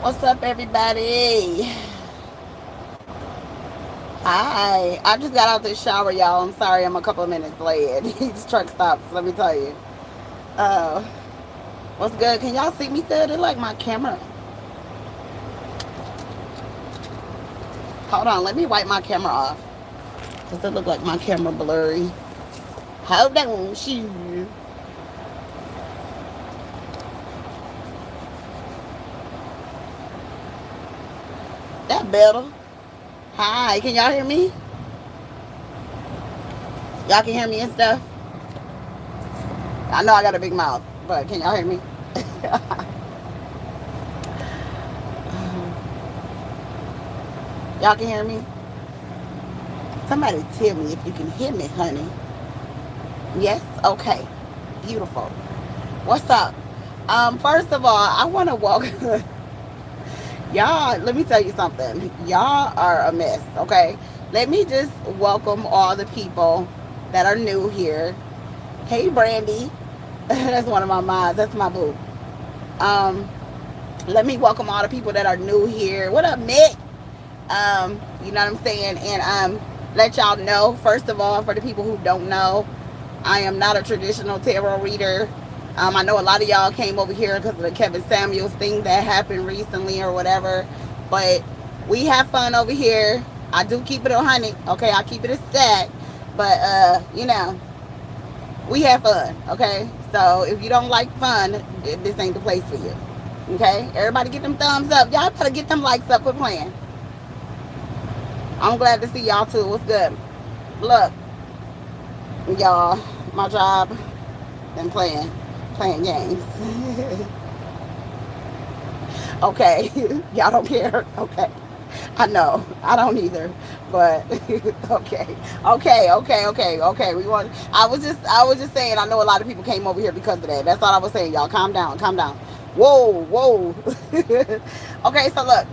What's up, everybody? Hi. I just got out the shower, y'all. I'm sorry I'm a couple of minutes late. These truck stops, let me tell you. Uh, what's good? Can y'all see me good? It like my camera. Hold on, let me wipe my camera off. Does it look like my camera blurry? Hold on, shoot. That better. Hi, can y'all hear me? Y'all can hear me and stuff? I know I got a big mouth, but can y'all hear me? Y'all can hear me? Somebody tell me if you can hear me, honey. Yes? Okay. Beautiful. What's up? First of all, I want to welcome y'all. Let me tell you something. Y'all are a mess, okay? Let me just welcome all the people that are new here. Hey, Brandy. That's one of my moms. That's my boo. Um, Let me welcome all the people that are new here. What up, Mick? You know what I'm saying? And let y'all know, first of all, for the people who don't know, I am not a traditional tarot reader. I know a lot of y'all came over here because of the Kevin Samuels thing that happened recently or whatever. But we have fun over here. I do keep it a 100. Okay, I keep it a stack. But we have fun. Okay, so if you don't like fun, this ain't the place for you. Okay, everybody get them thumbs up. Y'all better get them likes up. Quit playing. I'm glad to see y'all too. What's good? Look, y'all, my job been playing games. Okay, y'all don't care. Okay, I know I don't either, but okay. We want. I was just saying. I know a lot of people came over here because of that. That's all I was saying. Y'all, calm down, calm down. Whoa. Okay, so look,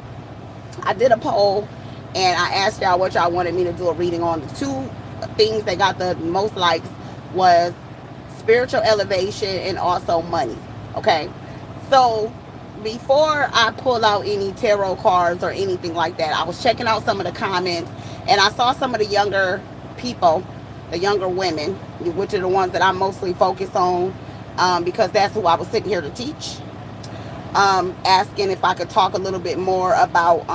I did a poll and I asked y'all what y'all wanted me to do a reading on. The two things that got the most likes was spiritual elevation and also money. Okay, so before I pull out any tarot cards or anything like that, I was checking out some of the comments and I saw some of the younger people, the younger women, which are the ones that I mostly focus on, because that's who I was sitting here to teach. Asking if I could talk a little bit more about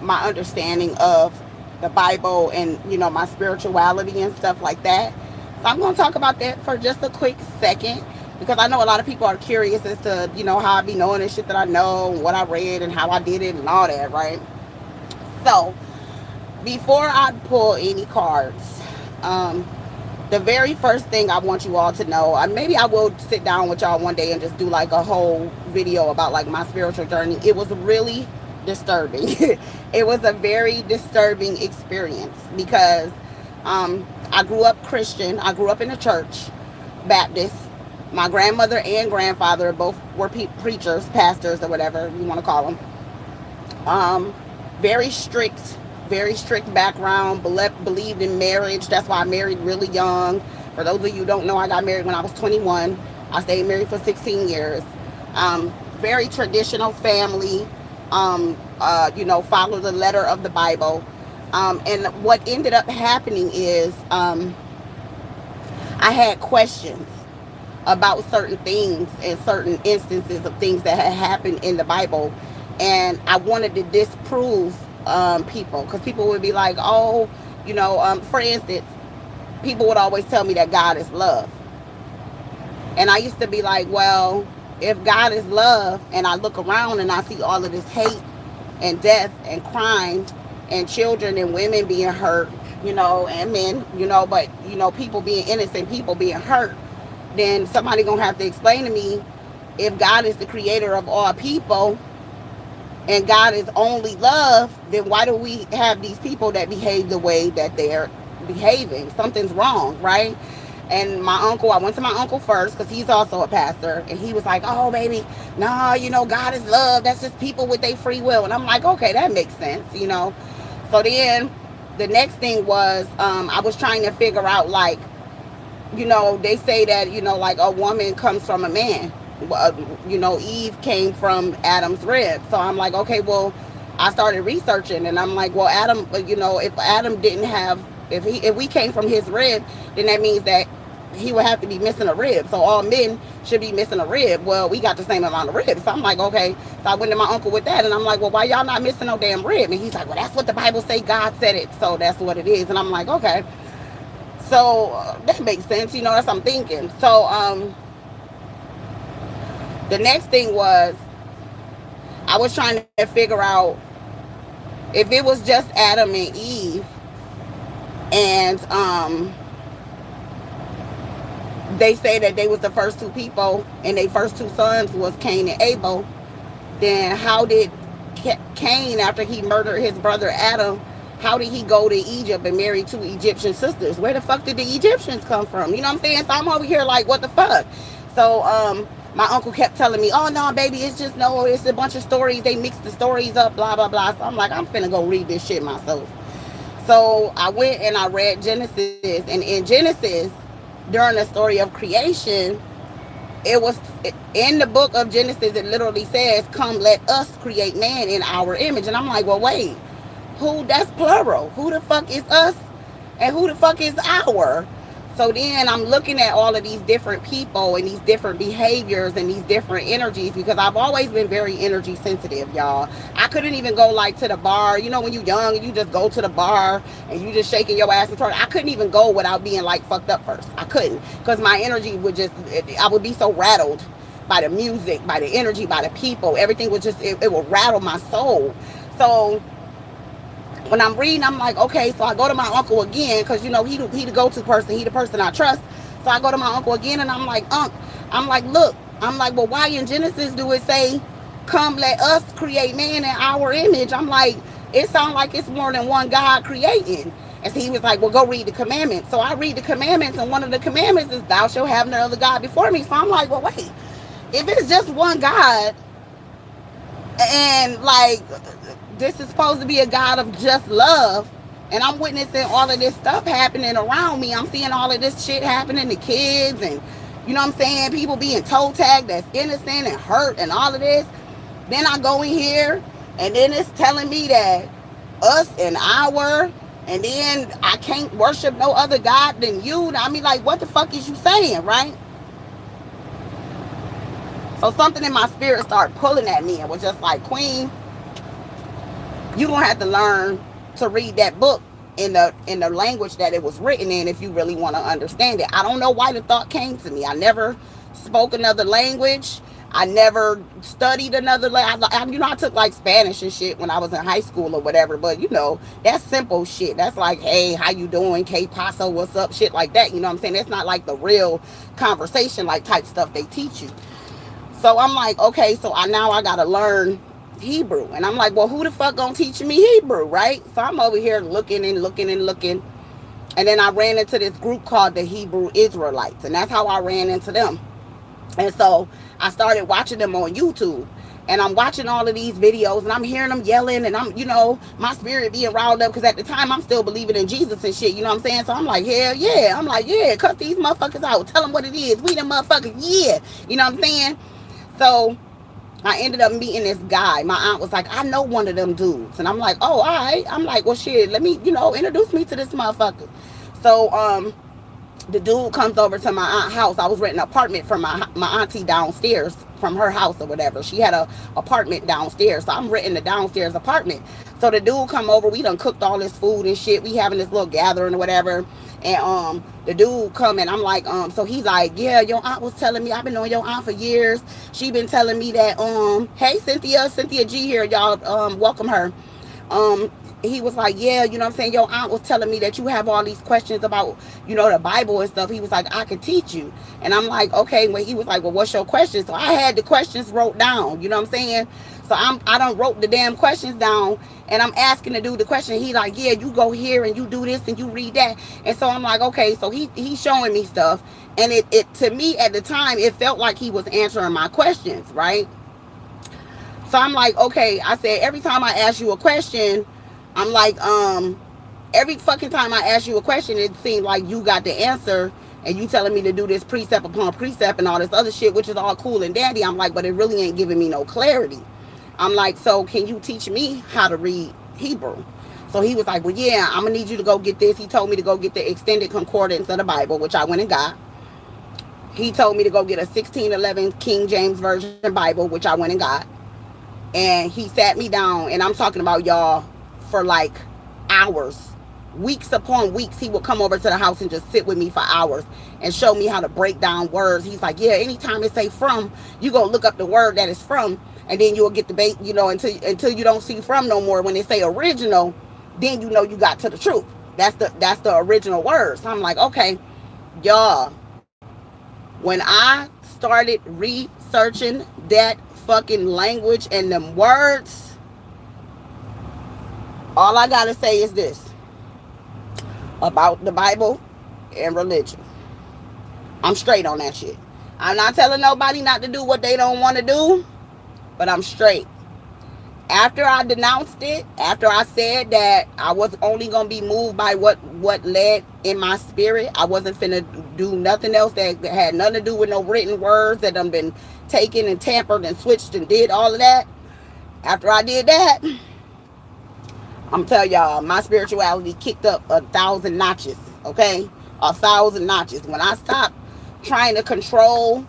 my understanding of the Bible and my spirituality and stuff like that. So I'm going to talk about that for just a quick second because I know a lot of people are curious as to how I be knowing the shit that I know, what I read, and how I did it and all that, right? So before I pull any cards, the very first thing I want you all to know, maybe I will sit down with y'all one day and just do like a whole video about like my spiritual journey. It was really disturbing. It was a very disturbing experience because I grew up Christian. I grew up in a church, Baptist. My grandmother and grandfather both were preachers, pastors, or whatever you want to call them. Um, very strict, very strict background. Believed in marriage. That's why I married really young. For those of you who don't know, I got married when I was 21. I stayed married for 16 years. Very traditional family. Follow the letter of the Bible. And what ended up happening is I had questions about certain things and certain instances of things that had happened in the Bible, and I wanted to disprove people because people would be like, oh, for instance, people would always tell me that God is love, and I used to be like, well, if God is love, and I look around and I see all of this hate and death and crime and children and women being hurt, and men, but people being innocent, people being hurt, then somebody gonna have to explain to me, if God is the creator of all people and God is only love, then why do we have these people that behave the way that they're behaving? Something's wrong, right? And I went to my uncle first because he's also a pastor, and he was like, oh baby, no, God is love, that's just people with their free will. And I'm like, okay, that makes sense. So then the next thing was, I was trying to figure out, like, they say that, like a woman comes from a man. Eve came from Adam's rib. So I'm like, okay, well, I started researching, and I'm like, well, Adam, if Adam didn't have, if we came from his rib, then that means that he would have to be missing a rib. So all men should be missing a rib. Well, we got the same amount of ribs. So I'm like, okay. So I went to my uncle with that, and I'm like, well, why y'all not missing no damn rib? And he's like, well, that's what the Bible say. God said it, so that's what it is. And I'm like, okay. So that makes sense. That's what I'm thinking. So the next thing was, I was trying to figure out if it was just Adam and Eve, and they say that they was the first two people, and their first two sons was Cain and Abel. Then how did Cain, after he murdered his brother Adam, how did he go to Egypt and marry two Egyptian sisters? Where the fuck did the Egyptians come from? You know what I'm saying? So I'm over here like, what the fuck? So my uncle kept telling me, oh no, baby, it's a bunch of stories. They mix the stories up, blah blah blah. So I'm like, I'm finna go read this shit myself. So I went and I read Genesis, and in Genesis, during the story of creation, it was in the book of Genesis, it literally says, come, let us create man in our image. And I'm like, well, wait, that's plural. Who the fuck is us, and who the fuck is our? So then I'm looking at all of these different people and these different behaviors and these different energies, because I've always been very energy sensitive, y'all. I couldn't even go like to the bar. When you young and you just go to the bar and you just shaking your ass and turn. I couldn't even go without being like fucked up first. I couldn't, because my energy would I would be so rattled by the music, by the energy, by the people. Everything would it would rattle my soul. So when I'm reading, I'm like, okay, so I go to my uncle again, because, he the go-to person. He the person I trust. So I go to my uncle again, and I'm like, look. I'm like, well, why in Genesis do it say, come, let us create man in our image? I'm like, it sounds like it's more than one God creating. And so he was like, well, go read the commandments. So I read the commandments, and one of the commandments is, thou shalt have no other God before me. So I'm like, well, wait. If it's just one God, and like, this is supposed to be a God of just love, and I'm witnessing all of this stuff happening around me. I'm seeing all of this shit happening to kids, and you know what I'm saying, people being toe tagged that's innocent and hurt and all of this. Then I go in here, and then it's telling me that us and our, and then I can't worship no other God than you. I mean, like, what the fuck is you saying, right? So something in my spirit started pulling at me and was just like, Queen, you gonna have to learn to read that book in the language that it was written in if you really want to understand it. I don't know why the thought came to me. I never spoke another language. I never studied another language. I took like Spanish and shit when I was in high school or whatever, but that's simple shit. That's like, hey, how you doing? Que paso, what's up? Shit like that. You know what I'm saying? That's not like the real conversation like type stuff they teach you. So I'm like, okay, so now I gotta learn Hebrew. And I'm like, well, who the fuck gonna teach me Hebrew, right? So I'm over here looking and looking and looking. And then I ran into this group called the Hebrew Israelites. And that's how I ran into them. And so I started watching them on YouTube. And I'm watching all of these videos, and I'm hearing them yelling, and I'm, my spirit being riled up, because at the time I'm still believing in Jesus and shit, you know what I'm saying? So I'm like, hell yeah. I'm like, yeah, cut these motherfuckers out. Tell them what it is. We them motherfuckers, yeah. You know what I'm saying? So I ended up meeting this guy. My aunt was like, I know one of them dudes. And I'm like, oh, all right. I'm like, well, shit, let me, introduce me to this motherfucker. So the dude comes over to my aunt's house. I was renting an apartment from my auntie downstairs from her house or whatever. She had a apartment downstairs. So I'm renting the downstairs apartment. So the dude come over. We done cooked all this food and shit. We having this little gathering or whatever. And the dude come, and I'm like, so he's like, yeah, your aunt was telling me, I've been knowing your aunt for years. She been telling me that, hey, Cynthia G here, y'all, welcome her. He was like, yeah, you know what I'm saying, your aunt was telling me that you have all these questions about, the Bible and stuff. He was like, I could teach you. And I'm like, okay. Well, he was like, well, what's your question? So I had the questions wrote down, you know what I'm saying? So I done wrote the damn questions down, and I'm asking the dude the question. He like, yeah, you go here and you do this and you read that. And so I'm like, okay. So he's showing me stuff, and it to me at the time, it felt like he was answering my questions, right? So I'm like, okay. I said, every time I ask you a question, I'm like, every fucking time I ask you a question, it seems like you got the answer and you telling me to do this precept upon precept and all this other shit, which is all cool and dandy. I'm like, but it really ain't giving me no clarity. I'm like, so can you teach me how to read Hebrew? So he was like, well, yeah, I'm going to need you to go get this. He told me to go get the extended concordance of the Bible, which I went and got. He told me to go get a 1611 King James Version Bible, which I went and got. And he sat me down, and I'm talking about, y'all, for like hours. Weeks upon weeks, he would come over to the house and just sit with me for hours and show me how to break down words. He's like, yeah, anytime it say from, you go look up the word that it's from, and then you'll get the bait, you know, until you don't see from no more. When they say original, then you know you got to the truth. That's the original words. So I'm like, okay, y'all, when I started researching that fucking language and them words, all I gotta say is this about the Bible and religion. I'm straight on that shit. I'm not telling nobody not to do what they don't want to do, but I'm straight. After I denounced it, after I said that I was only going to be moved by what led in my spirit, I wasn't finna do nothing else that had nothing to do with no written words that done been taken and tampered and switched and did all of that. After I did that, I'm telling y'all, my spirituality kicked up 1,000 notches, okay? 1,000 notches. When I stopped trying to control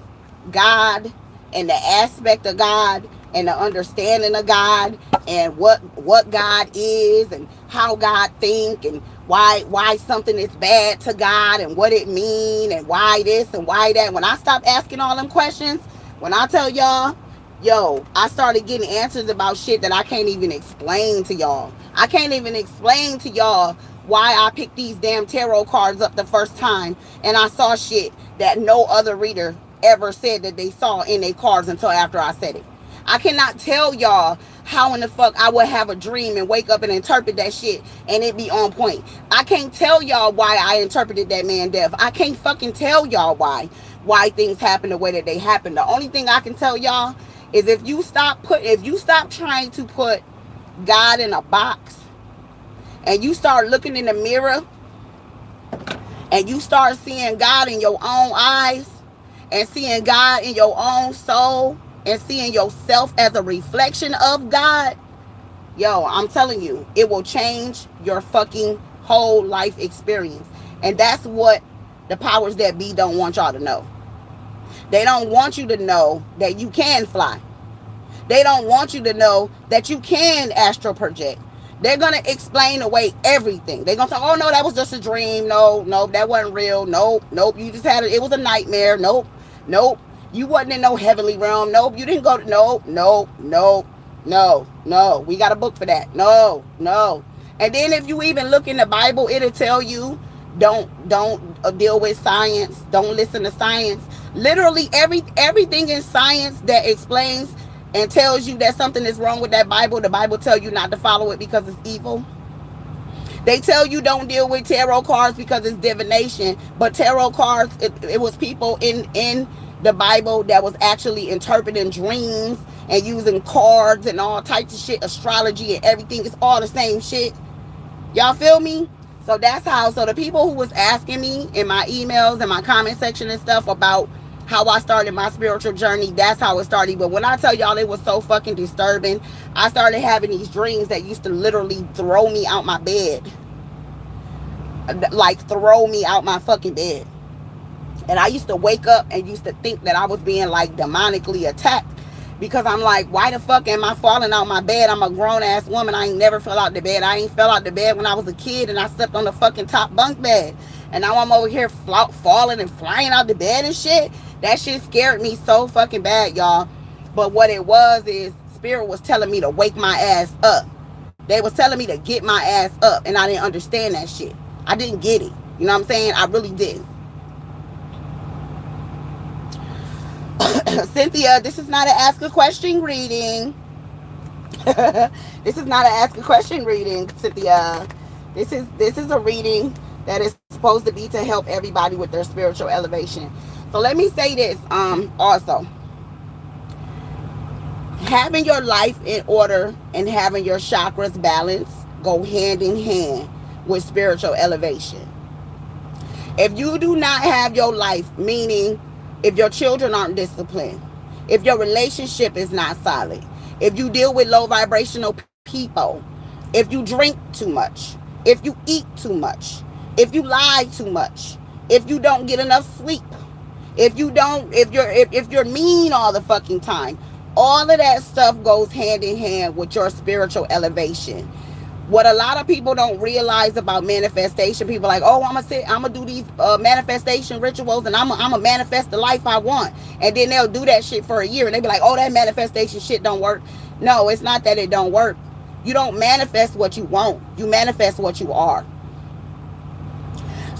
God and the aspect of God and the understanding of God and what God is and how God think and why something is bad to God and what it mean and why this and why that. When I stopped asking all them questions, when I tell y'all, yo, I started getting answers about shit that I can't even explain to y'all. I can't even explain to y'all why I picked these damn tarot cards up the first time and I saw shit that no other reader ever said that they saw in their cards until after I said it. I cannot tell y'all how in the fuck I would have a dream and wake up and interpret that shit and it be on point. I can't tell y'all why I interpreted that man death. I can't fucking tell y'all why things happen the way that they happen. The only thing I can tell y'all is if you stop trying to put God in a box and you start looking in the mirror and you start seeing God in your own eyes and seeing God in your own soul and seeing yourself as a reflection of God, yo, I'm telling you, it will change your fucking whole life experience. And that's what the powers that be don't want y'all to know. They don't want you to know that you can fly. They don't want you to know that you can astral project. They're going to explain away everything. They're going to say, oh, no, that was just a dream. No, that wasn't real. Nope, you just had it. It was a nightmare. Nope. You wasn't in no heavenly realm. Nope, you didn't go to, no. We got a book for that. No. And then if you even look in the Bible, it'll tell you, don't deal with science. Don't listen to science. Literally everything in science that explains and tells you that something is wrong with that Bible, the Bible tell you not to follow it because it's evil. They tell you don't deal with tarot cards because it's divination, but tarot cards, it was people in the Bible that was actually interpreting dreams and using cards and all types of shit, astrology and everything. It's all the same shit. Y'all feel me? So that's how, so the people who was asking me in my emails and my comment section and stuff about how I started my spiritual journey, that's how it started. But when I tell y'all it was so fucking disturbing, I started having these dreams that used to literally throw me out my bed. Like throw me out my fucking bed. And I used to wake up and used to think that I was being like demonically attacked. Because I'm like, why the fuck am I falling out my bed? I'm a grown ass woman. I ain't never fell out the bed. I ain't fell out the bed when I was a kid and I slept on the fucking top bunk bed. And now I'm over here falling and flying out the bed and shit. That shit scared me so fucking bad, y'all. But what it was is Spirit was telling me to wake my ass up. They was telling me to get my ass up. And I didn't understand that shit. I didn't get it. You know what I'm saying? I really didn't. Cynthia, this is not an ask a question reading. This is not an ask a question reading, Cynthia. This is a reading that is supposed to be to help everybody with their spiritual elevation. So let me say this also. Having your life in order and having your chakras balanced go hand in hand with spiritual elevation. If you do not have your life, meaning if your children aren't disciplined, if your relationship is not solid, if you deal with low vibrational people, if you drink too much, if you eat too much, if you lie too much, if you don't get enough sleep, if you're mean all the fucking time, all of that stuff goes hand in hand with your spiritual elevation. What a lot of people don't realize about manifestation, people are like, oh, I'm gonna do these manifestation rituals, and I'm gonna manifest the life I want, and then they'll do that shit for a year, and they be like, oh, that manifestation shit don't work. No, it's not that it don't work. You don't manifest what you want. You manifest what you are.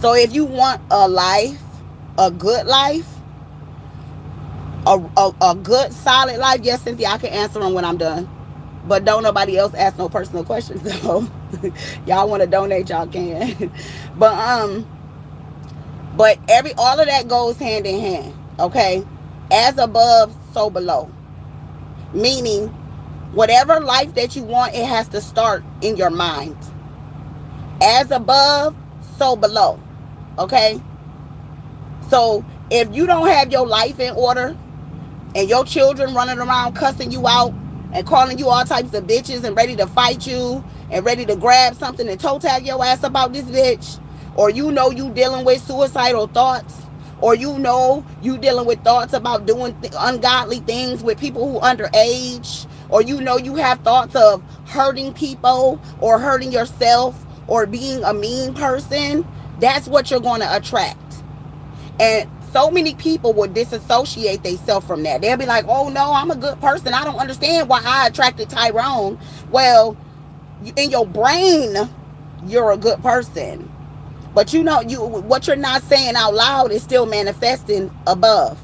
So if you want a life, a good life, a good solid life, yes, Cynthia, I can answer them when I'm done. But don't nobody else ask no personal questions. So y'all want to donate, y'all can. but all of that goes hand in hand. Okay, as above, so below. Meaning, whatever life that you want, it has to start in your mind. As above, so below. Okay. So if you don't have your life in order, and your children running around cussing you out and calling you all types of bitches and ready to fight you and ready to grab something and toe tag your ass about this bitch, or you know you dealing with suicidal thoughts, or you know you dealing with thoughts about doing ungodly things with people who underage, or you know you have thoughts of hurting people or hurting yourself or being a mean person, that's what you're going to attract. And so many people will disassociate themselves from that. They'll be like, oh no, I'm a good person. I don't understand why I attracted Tyrone. Well, in your brain, you're a good person. But you know, what you're not saying out loud is still manifesting above.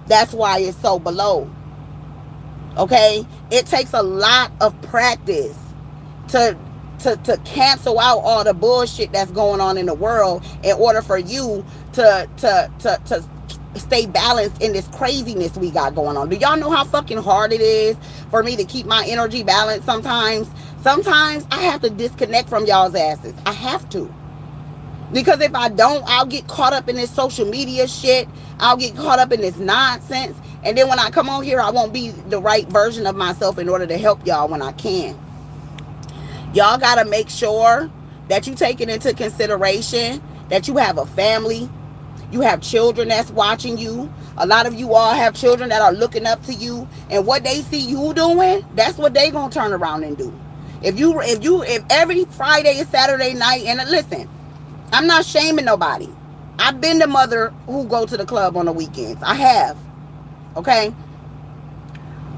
That's why it's so below. Okay? It takes a lot of practice to cancel out all the bullshit that's going on in the world in order for you to stay balanced in this craziness we got going on. Do y'all know how fucking hard it is for me to keep my energy balanced sometimes? Sometimes I have to disconnect from y'all's asses. I have to. Because if I don't, I'll get caught up in this social media shit. I'll get caught up in this nonsense. And then when I come on here, I won't be the right version of myself in order to help y'all when I can. Y'all got to make sure that you take it into consideration that you have a family. You have children that's watching you. A lot of you all have children that are looking up to you. And what they see you doing, that's what they going to turn around and do. If every Friday and Saturday night, and listen, I'm not shaming nobody. I've been the mother who go to the club on the weekends. I have. Okay?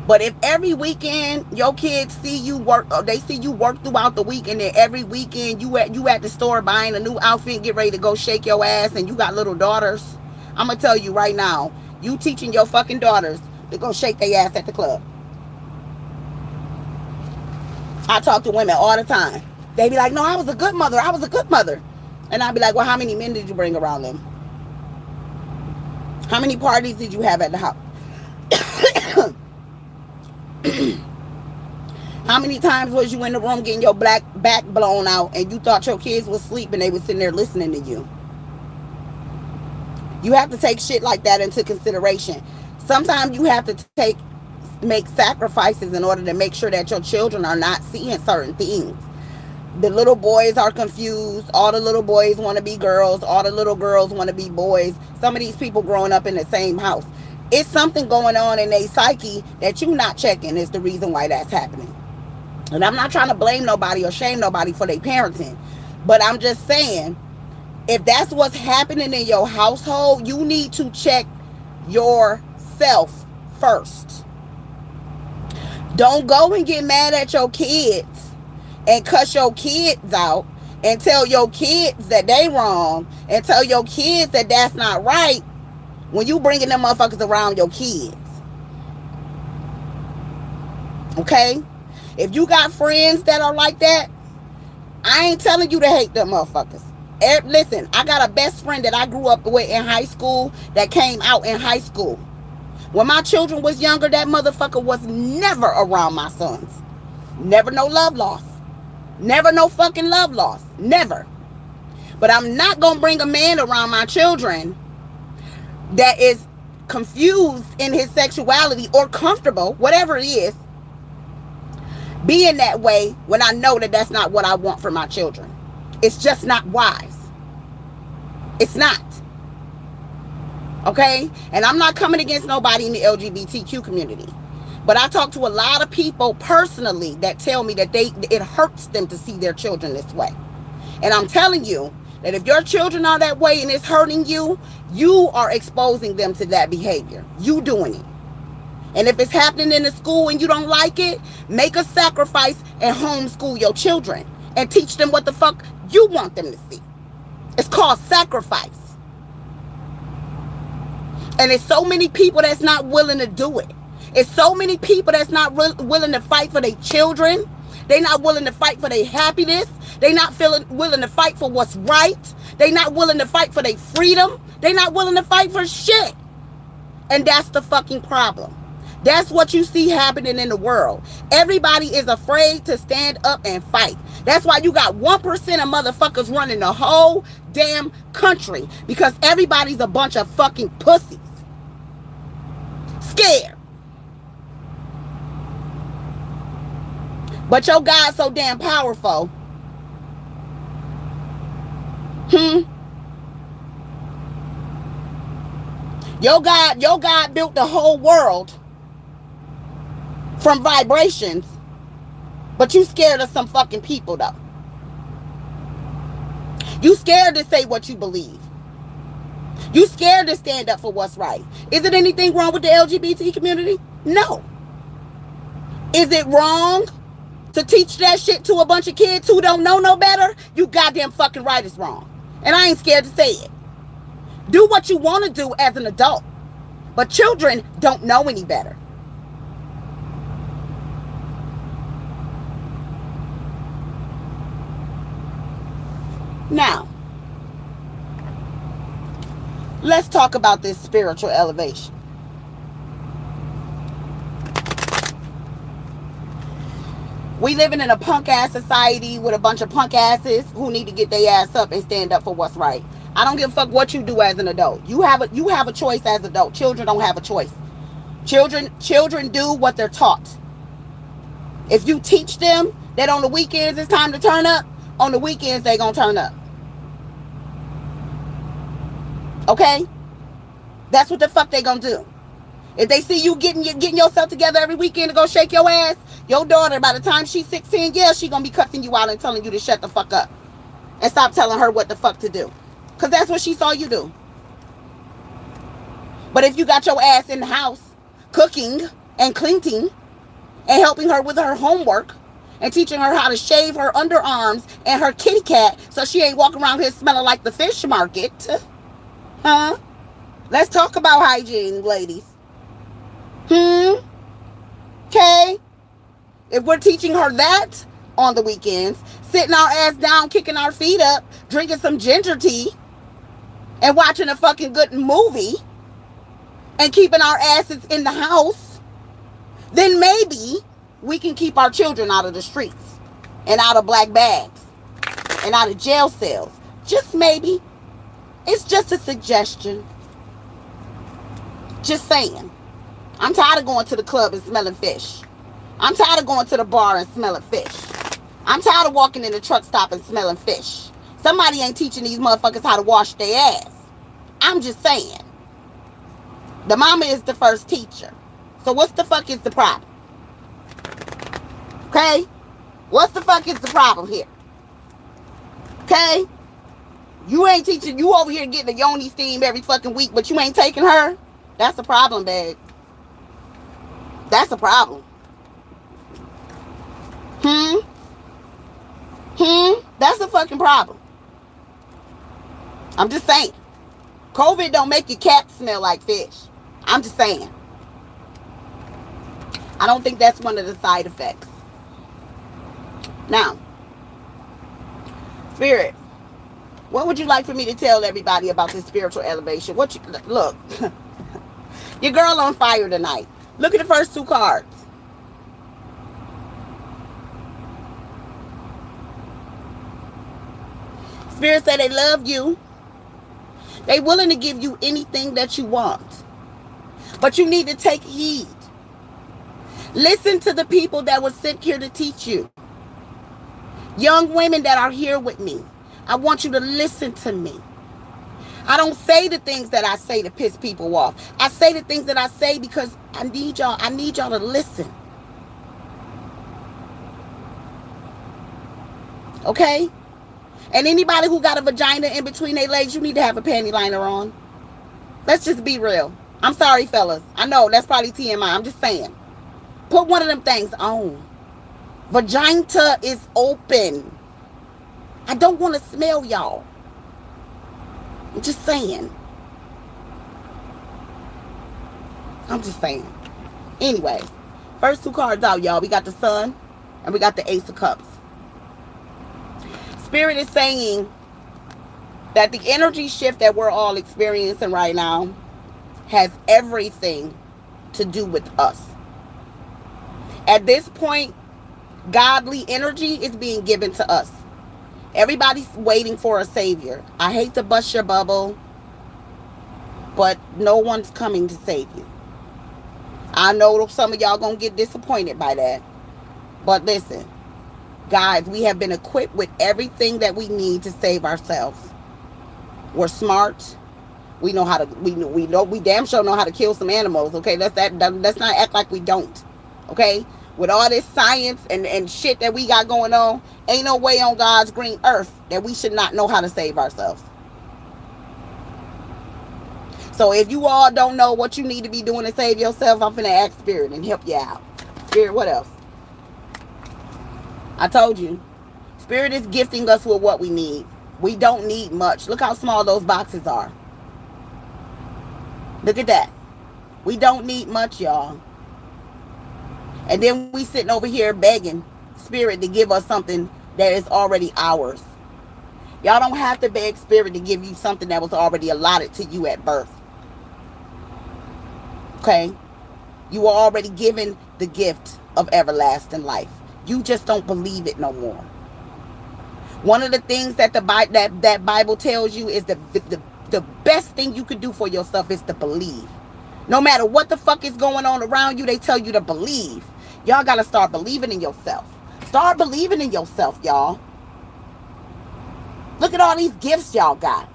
But if every weekend your kids see you work, or they see you work throughout the week, and then every weekend you at the store buying a new outfit, get ready to go shake your ass, and you got little daughters, I'm gonna tell you right now, you teaching your fucking daughters to go shake their ass at the club. I talk to women all the time. They be like, no, I was a good mother. And I be like, well, how many men did you bring around them? How many parties did you have at the house? How many times was you in the room getting your back blown out and you thought your kids was asleep and they was sitting there listening to you? You have to take shit like that into consideration. Sometimes you have to make sacrifices in order to make sure that your children are not seeing certain things. The little boys are confused. All the little boys want to be girls. All the little girls want to be boys. Some of these people growing up in the same house. It's something going on in their psyche that you're not checking is the reason why that's happening. And I'm not trying to blame nobody or shame nobody for their parenting. But I'm just saying, if that's what's happening in your household, you need to check yourself first. Don't go and get mad at your kids and cuss your kids out and tell your kids that they wrong and tell your kids that that's not right when you bringing them motherfuckers around your kids. Okay? If you got friends that are like that, I ain't telling you to hate them motherfuckers. Listen, I got a best friend that I grew up with in high school that came out in high school. When my children was younger, that motherfucker was never around my sons. Never no love loss. Never no fucking love loss. Never. But I'm not going to bring a man around my children that is confused in his sexuality or comfortable, whatever it is, being that way when I know that that's not what I want for my children. It's just not wise. It's not. Okay? And I'm not coming against nobody in the LGBTQ community. But I talk to a lot of people personally that tell me that it hurts them to see their children this way. And I'm telling you that if your children are that way and it's hurting you, you are exposing them to that behavior. You doing it. And if it's happening in the school and you don't like it, make a sacrifice and homeschool your children and teach them what the fuck you want them to see. It's called sacrifice. And it's so many people that's not willing to do it. It's so many people that's not willing to fight for their children. They're not willing to fight for their happiness. They're not willing to fight for what's right. They're not willing to fight for their freedom. They're not willing to fight for shit. And that's the fucking problem. That's what you see happening in the world. Everybody is afraid to stand up and fight. That's why you got 1% of motherfuckers running the whole damn country. Because everybody's a bunch of fucking pussies. Scared. But your God's so damn powerful. Your God built the whole world from vibrations, but you scared of some fucking people though. You scared to say what you believe. You scared to stand up for what's right. Is it anything wrong with the LGBT community? No. Is it wrong to teach that shit to a bunch of kids who don't know no better? You goddamn fucking right it's wrong. And I ain't scared to say it. Do what you want to do as an adult. But children don't know any better. Now, let's talk about this spiritual elevation. We living in a punk ass society with a bunch of punk asses who need to get their ass up and stand up for what's right. I don't give a fuck what you do as an adult. You have a choice as an adult. Children don't have a choice. Children do what they're taught. If you teach them that on the weekends it's time to turn up, on the weekends they gonna turn up. Okay? That's what the fuck they gonna do. If they see you getting yourself together every weekend to go shake your ass, your daughter, by the time she's 16, yeah, she gonna be cussing you out and telling you to shut the fuck up. And stop telling her what the fuck to do. Because that's what she saw you do. But if you got your ass in the house, cooking and cleaning, and helping her with her homework, and teaching her how to shave her underarms and her kitty cat so she ain't walking around here smelling like the fish market. Huh? Let's talk about hygiene, ladies. Okay? If we're teaching her that on the weekends, sitting our ass down, kicking our feet up, drinking some ginger tea, and watching a fucking good movie, and keeping our asses in the house, then maybe we can keep our children out of the streets, and out of black bags, and out of jail cells. Just maybe. It's just a suggestion. Just saying. I'm tired of going to the club and smelling fish. I'm tired of going to the bar and smelling fish. I'm tired of walking in the truck stop and smelling fish. Somebody ain't teaching these motherfuckers how to wash their ass. I'm just saying. The mama is the first teacher. So what's the fuck is the problem? Okay? What's the fuck is the problem here? Okay? You ain't teaching, you over here getting a yoni steam every fucking week, but you ain't taking her? That's the problem, babe. That's the problem. That's the fucking problem. I'm just saying. COVID don't make your cat smell like fish. I'm just saying. I don't think that's one of the side effects. Now, Spirit, what would you like for me to tell everybody about this spiritual elevation? Look, your girl on fire tonight. Look at the first two cards. Spirit said they love you. They willing to give you anything that you want. But you need to take heed. Listen to the people that were sent here to teach you. Young women that are here with me, I want you to listen to me. I don't say the things that I say to piss people off. I say the things that I say because I need y'all to listen. Okay? And anybody who got a vagina in between their legs, you need to have a panty liner on. Let's just be real. I'm sorry, fellas. I know that's probably TMI. I'm just saying. Put one of them things on. Vagina is open. I don't want to smell y'all. I'm just saying. Anyway, first two cards out, y'all. We got the Sun and we got the Ace of Cups. Spirit is saying that the energy shift that we're all experiencing right now has everything to do with us. At this point, godly energy is being given to us. Everybody's waiting for a savior. I hate to bust your bubble, but no one's coming to save you. I know some of y'all gonna get disappointed by that, but listen, guys, we have been equipped with everything that we need to save ourselves. We're smart. We know how to. We damn sure know how to kill some animals. Okay, let's not act like we don't. Okay, with all this science and shit that we got going on, ain't no way on God's green earth that we should not know how to save ourselves. So if you all don't know what you need to be doing to save yourself, I'm finna ask Spirit and help you out. Spirit, what else? I told you. Spirit is gifting us with what we need. We don't need much. Look how small those boxes are. Look at that. We don't need much, y'all. And then we sitting over here begging Spirit to give us something that is already ours. Y'all don't have to beg Spirit to give you something that was already allotted to you at birth. Okay? You were already given the gift of everlasting life. You just don't believe it no more. One of the things that that Bible tells you is the best thing you could do for yourself is to believe. No matter what the fuck is going on around you, they tell you to believe. Y'all got to start believing in yourself. Start believing in yourself, y'all. Look at all these gifts y'all got.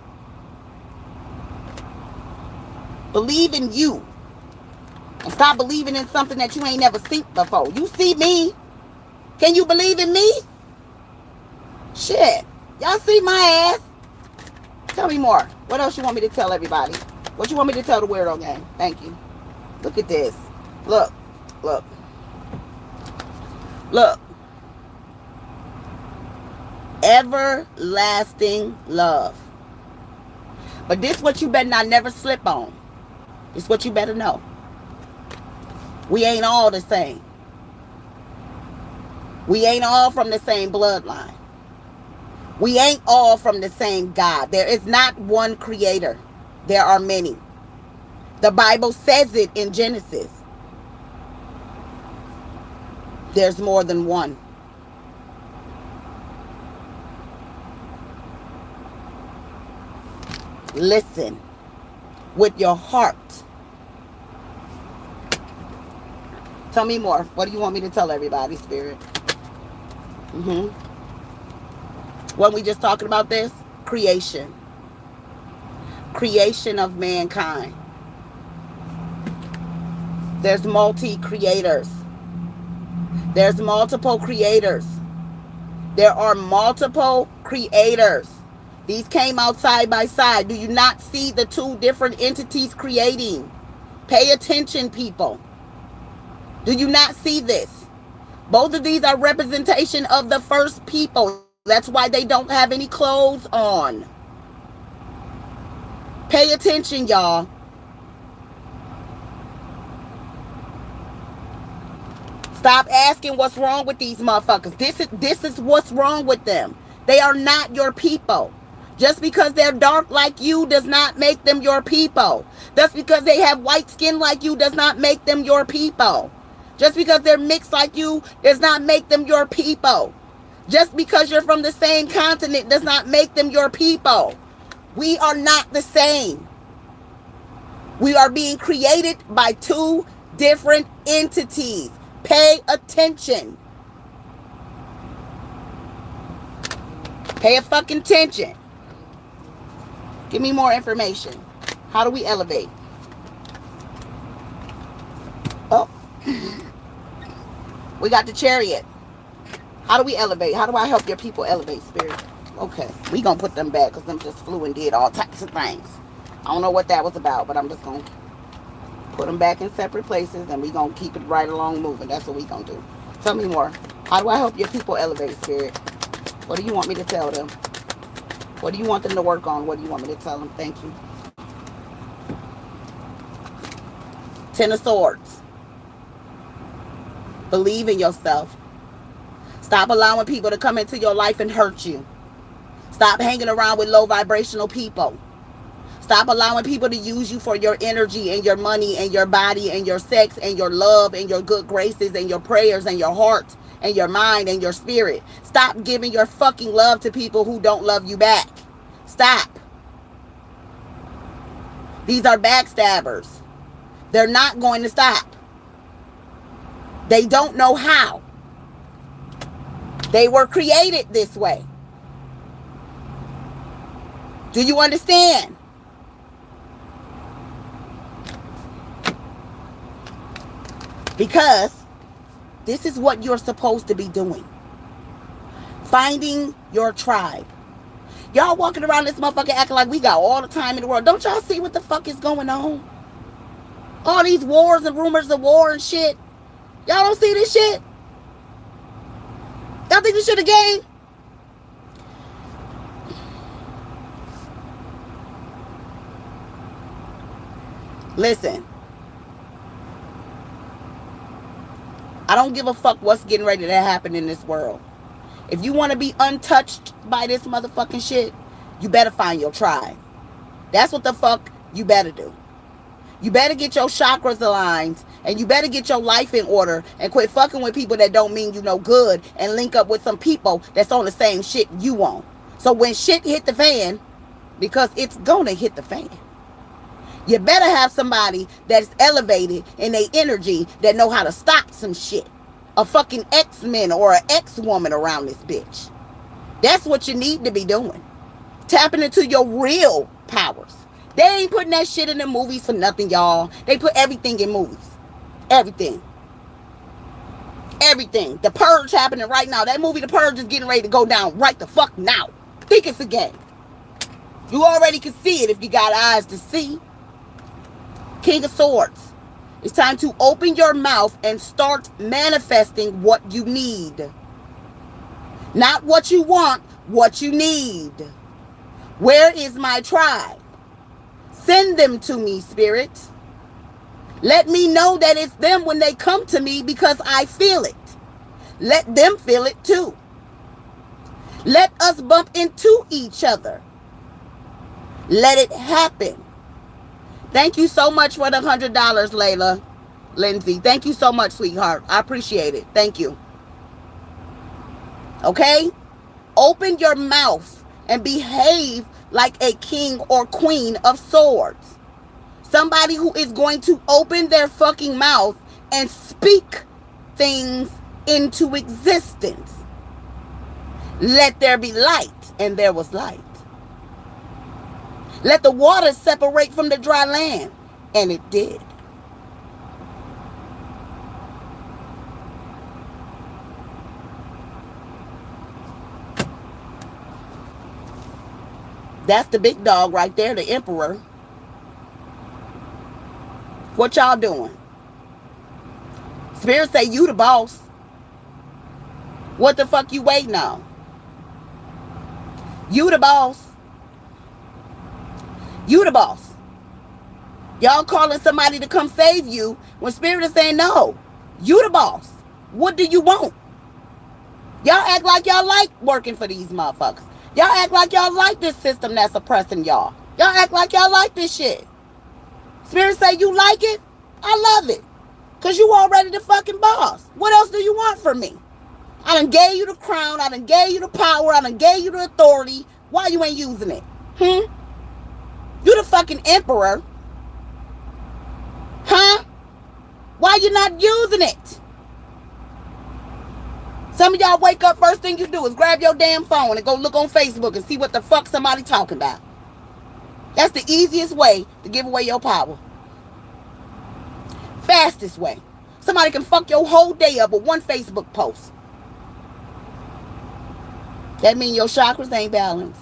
Believe in you. And stop believing in something that you ain't never seen before. You see me. Can you believe in me? Shit. Y'all see my ass? Tell me more. What else you want me to tell everybody? What you want me to tell the weirdo gang? Thank you. Look at this. Look. Look. Look. Everlasting love. But this what you better not never slip on. This what you better know. We ain't all the same. We ain't all from the same bloodline. We ain't all from the same God. There is not one creator. There are many. The Bible says it in Genesis. There's more than one. Listen with your heart. Tell me more. What do you want me to tell everybody, Spirit? When we just talking about this? Creation. Creation of mankind. There's multi-creators. There's multiple creators. There are multiple creators. These came out side by side. Do you not see the two different entities creating? Pay attention, people. Do you not see this? Both of these are representation of the first people. That's why they don't have any clothes on. Pay attention, y'all. Stop asking what's wrong with these motherfuckers. This is what's wrong with them. They are not your people. Just because they're dark like you does not make them your people. Just because they have white skin like you does not make them your people. Just because they're mixed like you does not make them your people. Just because you're from the same continent does not make them your people. We are not the same. We are being created by two different entities. Pay attention. Pay a fucking attention. Give me more information. How do we elevate? Oh. We got the Chariot. How do we elevate? How do I help your people elevate, Spirit? Okay. We gonna put them back because them just flew and did all types of things. I don't know what that was about, but I'm just gonna put them back in separate places and we gonna keep it right along moving. That's what we gonna do. Tell me more. How do I help your people elevate, Spirit? What do you want me to tell them? What do you want them to work on? What do you want me to tell them? Thank you. Ten of Swords. Believe in yourself. Stop allowing people to come into your life and hurt you. Stop hanging around with low vibrational people. Stop allowing people to use you for your energy and your money and your body and your sex and your love and your good graces and your prayers and your heart and your mind and your spirit. Stop giving your fucking love to people who don't love you back. Stop. These are backstabbers. They're not going to stop. They don't know how. They were created this way. Do you understand? Because this is what you're supposed to be doing. Finding your tribe. Y'all walking around this motherfucker acting like we got all the time in the world. Don't y'all see what the fuck is going on? All these wars and rumors of war and shit. Y'all don't see this shit? Y'all think this shit a game? Listen. I don't give a fuck what's getting ready to happen in this world. If you want to be untouched by this motherfucking shit, you better find your tribe. That's what the fuck you better do. You better get your chakras aligned and you better get your life in order and quit fucking with people that don't mean you no good and link up with some people that's on the same shit you on. So when shit hit the fan, because it's gonna hit the fan, you better have somebody that's elevated in their energy that know how to stop some shit. A fucking X-Men or an X-woman around this bitch. That's what you need to be doing. Tapping into your real powers. They ain't putting that shit in the movies for nothing, y'all. They put everything in movies. Everything. Everything. The Purge happening right now. That movie, The Purge, is getting ready to go down right the fuck now. Think it's a game. You already can see it if you got eyes to see. King of Swords. It's time to open your mouth and start manifesting what you need. Not what you want, what you need. Where is my tribe? Send them to me, Spirit. Let me know that it's them when they come to me because I feel it. Let them feel it too. Let us bump into each other. Let it happen. Thank you so much for the $100, Layla. Lindsay. Thank you so much, sweetheart. I appreciate it. Thank you. Okay? Open your mouth and behave like a king or queen of swords. Somebody who is going to open their fucking mouth and speak things into existence. Let there be light, and there was light. Let the water separate from the dry land, and it did. That's the big dog right there, the emperor. What y'all doing? Spirit say you the boss. What the fuck you waiting on? You the boss. You the boss. Y'all calling somebody to come save you when Spirit is saying no. You the boss. What do you want? Y'all act like y'all like working for these motherfuckers. Y'all act like y'all like this system that's oppressing y'all. Y'all act like y'all like this shit. Spirit say you like it? I love it. Because you already the fucking boss. What else do you want from me? I done gave you the crown. I done gave you the power. I done gave you the authority. Why you ain't using it? You the fucking emperor. Huh? Why you not using it? Some of y'all wake up, first thing you do is grab your damn phone and go look on Facebook and see what the fuck somebody talking about. That's the easiest way to give away your power. Fastest way. Somebody can fuck your whole day up with one Facebook post. That means your chakras ain't balanced.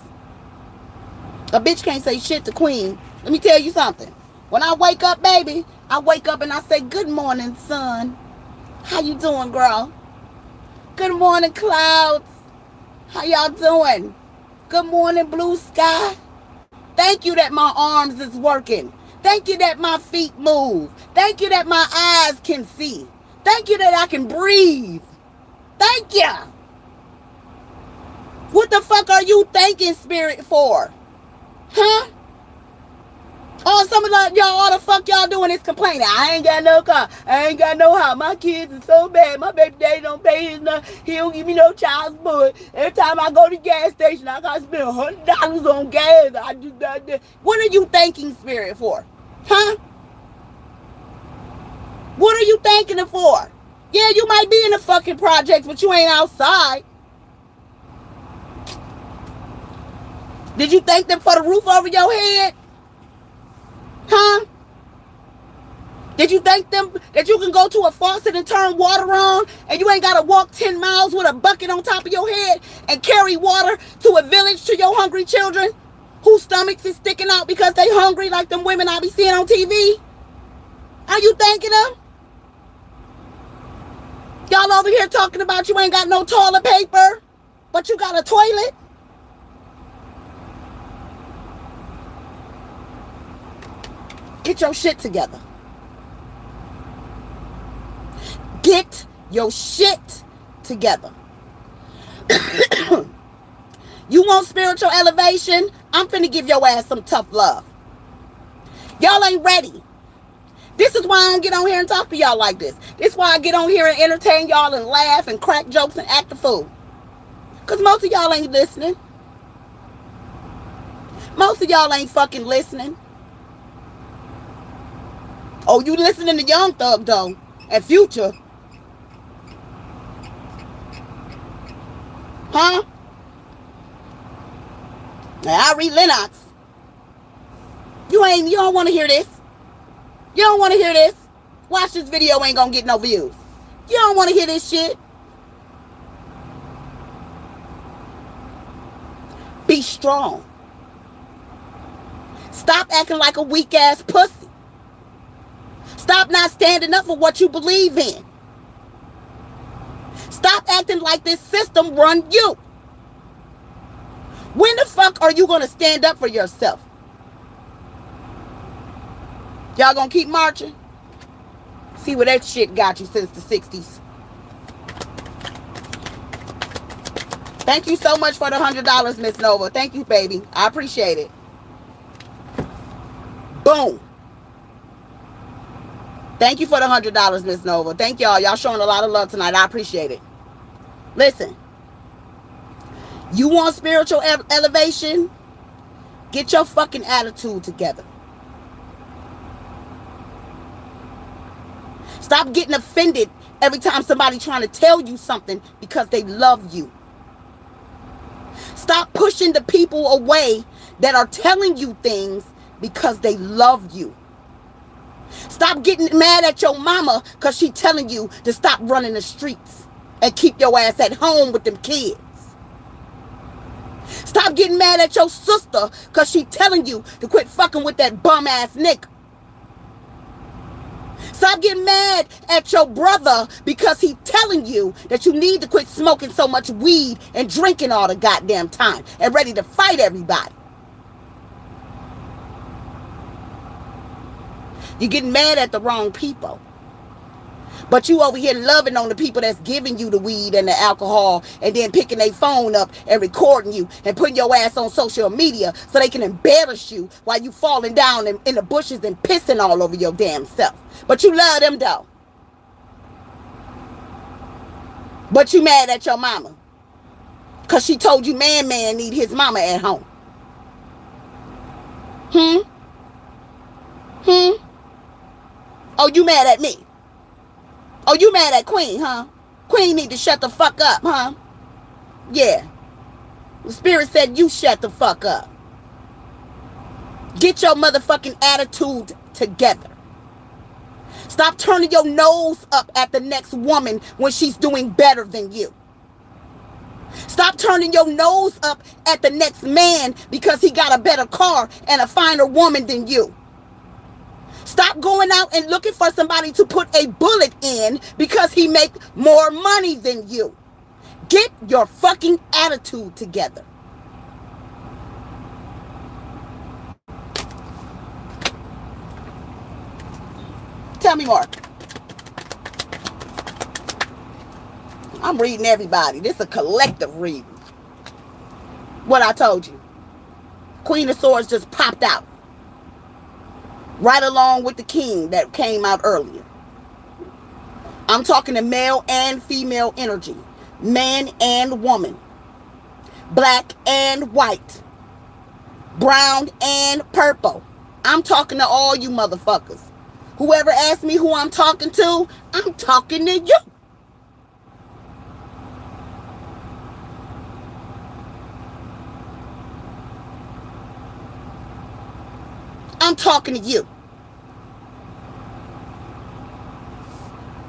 A bitch can't say shit to Queen. Let me tell you something. When I wake up, baby, I wake up and I say, good morning, sun. How you doing, girl? Good morning, clouds. How y'all doing? Good morning, blue sky. Thank you that my arms is working. Thank you that my feet move. Thank you that my eyes can see. Thank you that I can breathe. Thank you. What the fuck are you thanking spirit for? Huh? Oh, some of y'all, all the fuck y'all doing is complaining. I ain't got no car. I ain't got no house. My kids are so bad. My baby daddy don't pay his enough. He don't give me no child support. Every time I go to the gas station, I gotta spend $100 on gas. I do that. What are you thanking spirit for? Huh? What are you thanking it for? Yeah, you might be in the fucking projects, but you ain't outside. Did you thank them for the roof over your head? Huh? Did you thank them that you can go to a faucet and turn water on and you ain't got to walk 10 miles with a bucket on top of your head and carry water to a village to your hungry children whose stomachs is sticking out because they hungry like them women I be seeing on TV? Are you thanking them? Y'all over here talking about you ain't got no toilet paper, but you got a toilet? Get your shit together. Get your shit together. You want spiritual elevation? I'm finna give your ass some tough love. Y'all ain't ready. This is why I don't get on here and talk to y'all like this. This is why I get on here and entertain y'all and laugh and crack jokes and act a fool. Because most of y'all ain't listening. Most of y'all ain't fucking listening. Oh, you listening to Young Thug, though, and Future. Huh? Now, I read Lennox. You don't want to hear this. You don't want to hear this. Watch this video, ain't gonna get no views. You don't want to hear this shit. Be strong. Stop acting like a weak ass pussy. Stop not standing up for what you believe in. Stop acting like this system run you. When the fuck are you gonna stand up for yourself? Y'all gonna keep marching? See where that shit got you since the 60s. Thank you so much for the $100, Miss Nova. Thank you, baby. I appreciate it. Boom. Thank you for the $100, Miss Nova. Thank y'all. Y'all showing a lot of love tonight. I appreciate it. Listen. You want spiritual elevation? Get your fucking attitude together. Stop getting offended every time somebody trying to tell you something because they love you. Stop pushing the people away that are telling you things because they love you. Stop getting mad at your mama because she telling you to stop running the streets and keep your ass at home with them kids. Stop getting mad at your sister because she telling you to quit fucking with that bum ass nigga. Stop getting mad at your brother because he telling you that you need to quit smoking so much weed and drinking all the goddamn time and ready to fight everybody. You're getting mad at the wrong people. But you over here loving on the people that's giving you the weed and the alcohol and then picking their phone up and recording you and putting your ass on social media so they can embarrass you while you falling down in the bushes and pissing all over your damn self. But you love them though. But you mad at your mama because she told you man need his mama at home. Hmm? Hmm? Oh, you mad at me? Oh, you mad at Queen, huh? Queen need to shut the fuck up, huh? Yeah. The spirit said you shut the fuck up. Get your motherfucking attitude together. Stop turning your nose up at the next woman when she's doing better than you. Stop turning your nose up at the next man because he got a better car and a finer woman than you. Stop going out and looking for somebody to put a bullet in because he make more money than you. Get your fucking attitude together. Tell me more. I'm reading everybody. This is a collective reading. What I told you. Queen of Swords just popped out. Right along with the King that came out earlier. I'm talking to male and female energy. Man and woman. Black and white. Brown and purple. I'm talking to all you motherfuckers. Whoever asks me who I'm talking to, I'm talking to you. I'm talking to you.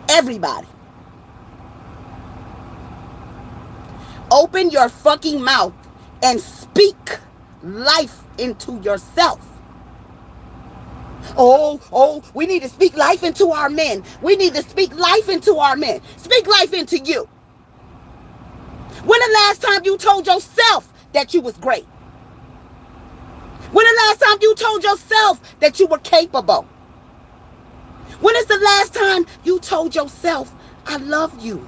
Everybody. Open your fucking mouth and speak life into yourself. Oh, we need to speak life into our men. We need to speak life into our men. Speak life into you. When the last time you told yourself that you was great? When the last time you told yourself that you were capable? When is the last time you told yourself, I love you?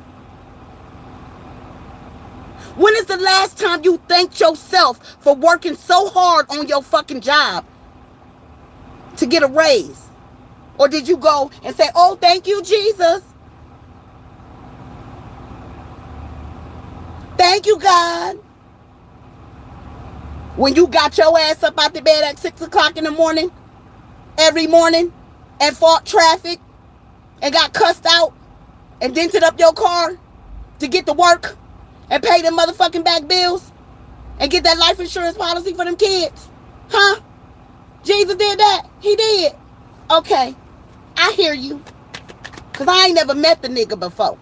When is the last time you thanked yourself for working so hard on your fucking job to get a raise? Or did you go and say, oh, thank you, Jesus. Thank you, God. When you got your ass up out the bed at 6 o'clock in the morning, every morning, and fought traffic, and got cussed out, and dented up your car to get to work, and pay them motherfucking back bills, and get that life insurance policy for them kids. Huh? Jesus did that? He did. Okay. I hear you. Because I ain't never met the nigga before.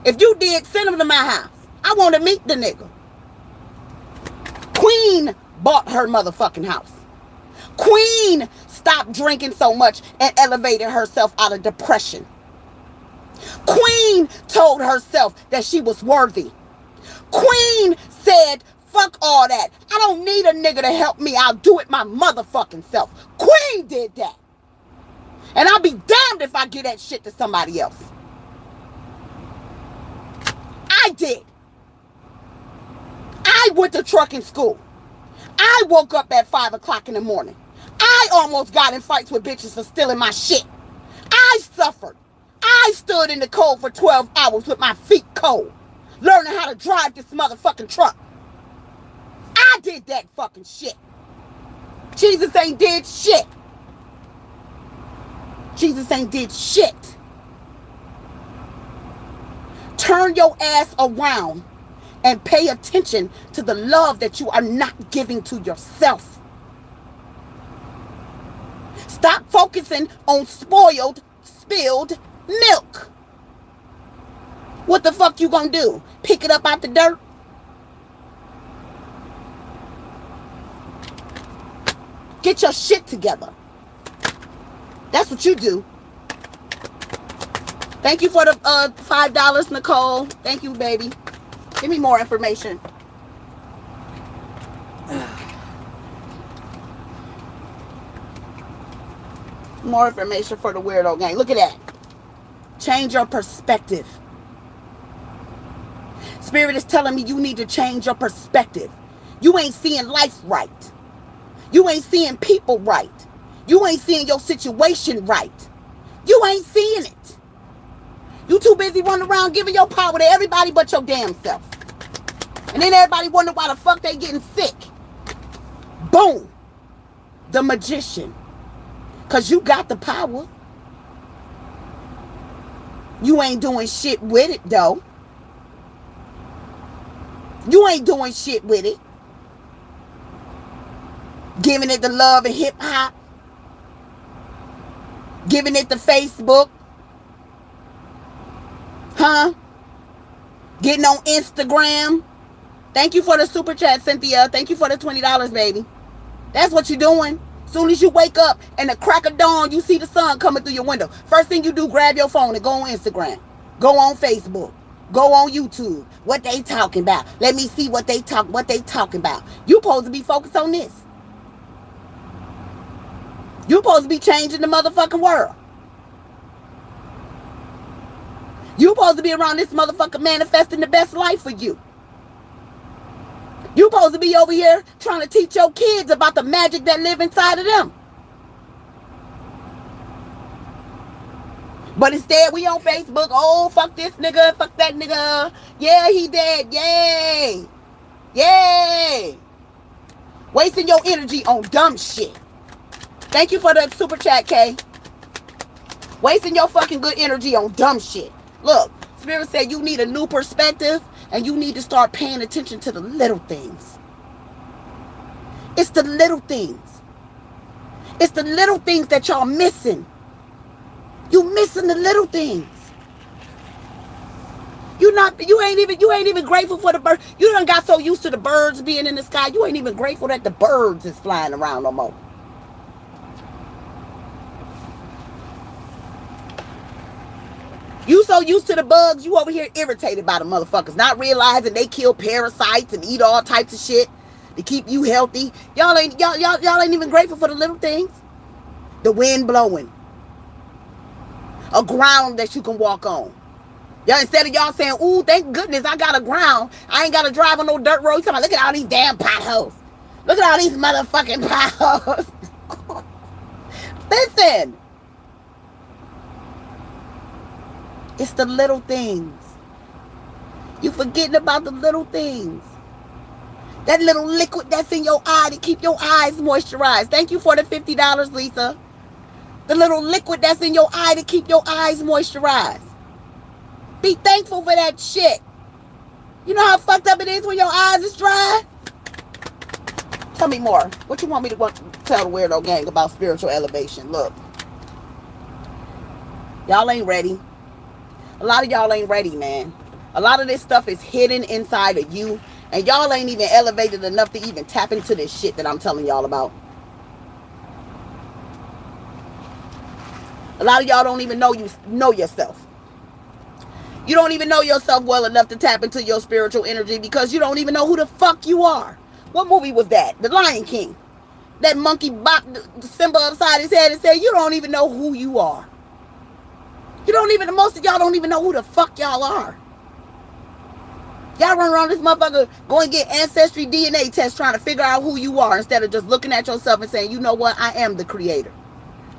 If you did, send him to my house. I want to meet the nigga. Queen bought her motherfucking house. Queen stopped drinking so much and elevated herself out of depression. Queen told herself that she was worthy. Queen said, fuck all that. I don't need a nigga to help me. I'll do it my motherfucking self. Queen did that. And I'll be damned if I give that shit to somebody else. I did. I went to trucking school. I woke up at 5 o'clock in the morning. I almost got in fights with bitches for stealing my shit. I suffered. I stood in the cold for 12 hours with my feet cold, learning how to drive this motherfucking truck. I did that fucking shit. Jesus ain't did shit. Jesus ain't did shit. Turn your ass around and pay attention to the love that you are not giving to yourself. Stop focusing on spoiled, spilled milk. What the fuck you gonna do? Pick it up out the dirt? Get your shit together. That's what you do. Thank you for the $5, Nicole. Thank you, baby. Give me more information. More information for the weirdo gang. Look at that. Change your perspective. Spirit is telling me you need to change your perspective. You ain't seeing life right. You ain't seeing people right. You ain't seeing your situation right. You ain't seeing it. You too busy running around giving your power to everybody but your damn self. And then everybody wonder why the fuck they getting sick. Boom. The magician. Because you got the power. You ain't doing shit with it, though. You ain't doing shit with it. Giving it the love and hip-hop. Giving it the Facebook. Huh? Getting on Instagram. Thank you for the super chat, Cynthia. Thank you for the $20, baby. That's what you're doing. Soon as you wake up and the crack of dawn, you see the sun coming through your window. First thing you do, grab your phone and go on Instagram. Go on Facebook. Go on YouTube. What they talking about? Let me see what they talking about. You supposed to be focused on this. You supposed to be changing the motherfucking world. You supposed to be around this motherfucker manifesting the best life for you. You supposed to be over here trying to teach your kids about the magic that live inside of them. But instead, we on Facebook. Oh, fuck this nigga. Fuck that nigga. Yeah, he dead. Yay. Yay. Wasting your energy on dumb shit. Thank you for the super chat, Kay. Wasting your fucking good energy on dumb shit. Look, Spirit said you need a new perspective and you need to start paying attention to the little things. It's the little things. It's the little things that y'all missing. You missing the little things. You ain't even grateful for the bird. You done got so used to the birds being in the sky. You ain't even grateful that the birds is flying around no more. You so used to the bugs, you over here irritated by the motherfuckers, not realizing they kill parasites and eat all types of shit to keep you healthy. Y'all ain't even grateful for the little things. The wind blowing. A ground that you can walk on. Y'all, instead of y'all saying, ooh, thank goodness I got a ground. I ain't got to drive on no dirt road. You talking about, look at all these damn potholes. Look at all these motherfucking potholes. Listen. It's the little things. You forgetting about the little things. That little liquid that's in your eye to keep your eyes moisturized. Thank you for the $50, Lisa. The little liquid that's in your eye to keep your eyes moisturized. Be thankful for that shit. You know how fucked up it is when your eyes is dry? Tell me more. What you want me to tell the weirdo gang about spiritual elevation? Look. Y'all ain't ready. A lot of y'all ain't ready, man. A lot of this stuff is hidden inside of you. And y'all ain't even elevated enough to even tap into this shit that I'm telling y'all about. A lot of y'all don't even know yourself. You don't even know yourself well enough to tap into your spiritual energy because you don't even know who the fuck you are. What movie was that? The Lion King. That monkey bopped the Simba upside his head and said, you don't even know who you are. Most of y'all don't even know who the fuck y'all are. Y'all run around this motherfucker, go and get ancestry DNA tests trying to figure out who you are instead of just looking at yourself and saying, you know what? I am the creator.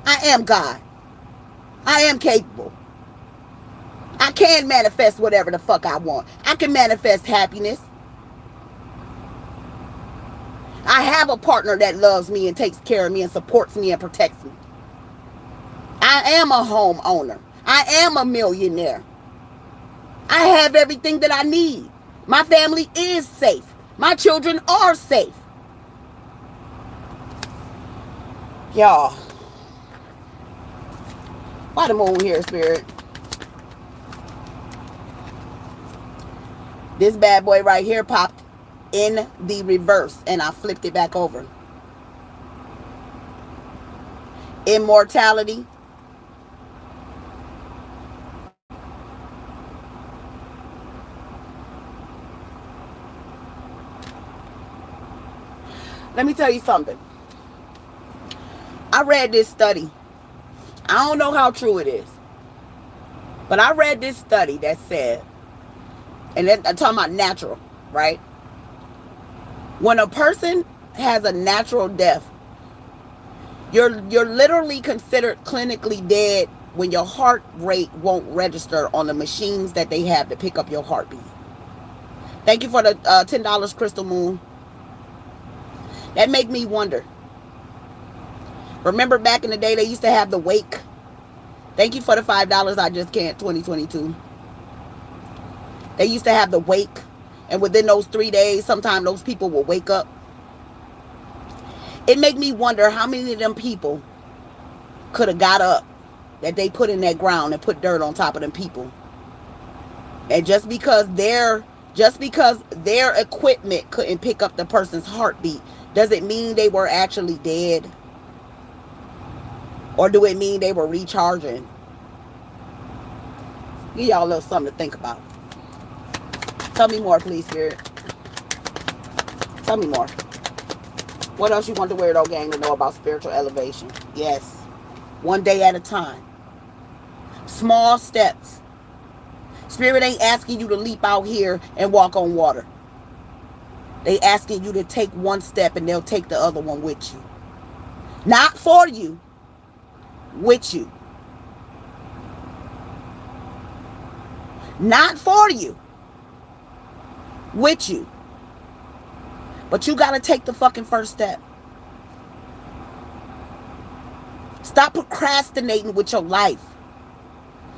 I am God. I am capable. I can manifest whatever the fuck I want. I can manifest happiness. I have a partner that loves me and takes care of me and supports me and protects me. I am a homeowner. I am a millionaire. I have everything that I need. My family is safe. My children are safe. Y'all. Why the moon here, Spirit? This bad boy right here popped in the reverse and I flipped it back over. Immortality. Let me tell you something. I read this study. I don't know how true it is. But I read this study that said, and then I'm talking about natural, right? When a person has a natural death, you're literally considered clinically dead when your heart rate won't register on the machines that they have to pick up your heartbeat. Thank you for the $10, Crystal Moon. That make me wonder. Remember back in the day they used to have the wake? Thank you for the $5. I just can't 2022. They used to have the wake. And within those 3 days, sometimes those people will wake up. It make me wonder how many of them people could have got up that they put in that ground and put dirt on top of them people. And just because their equipment couldn't pick up the person's heartbeat, does it mean they were actually dead? Or do it mean they were recharging? Give y'all a little something to think about. Tell me more, please, Spirit. Tell me more. What else you want the Weirdo Gang to know about spiritual elevation? Yes. One day at a time. Small steps. Spirit ain't asking you to leap out here and walk on water. They asking you to take one step and they'll take the other one with you. Not for you. With you. Not for you. With you. But you got to take the fucking first step. Stop procrastinating with your life.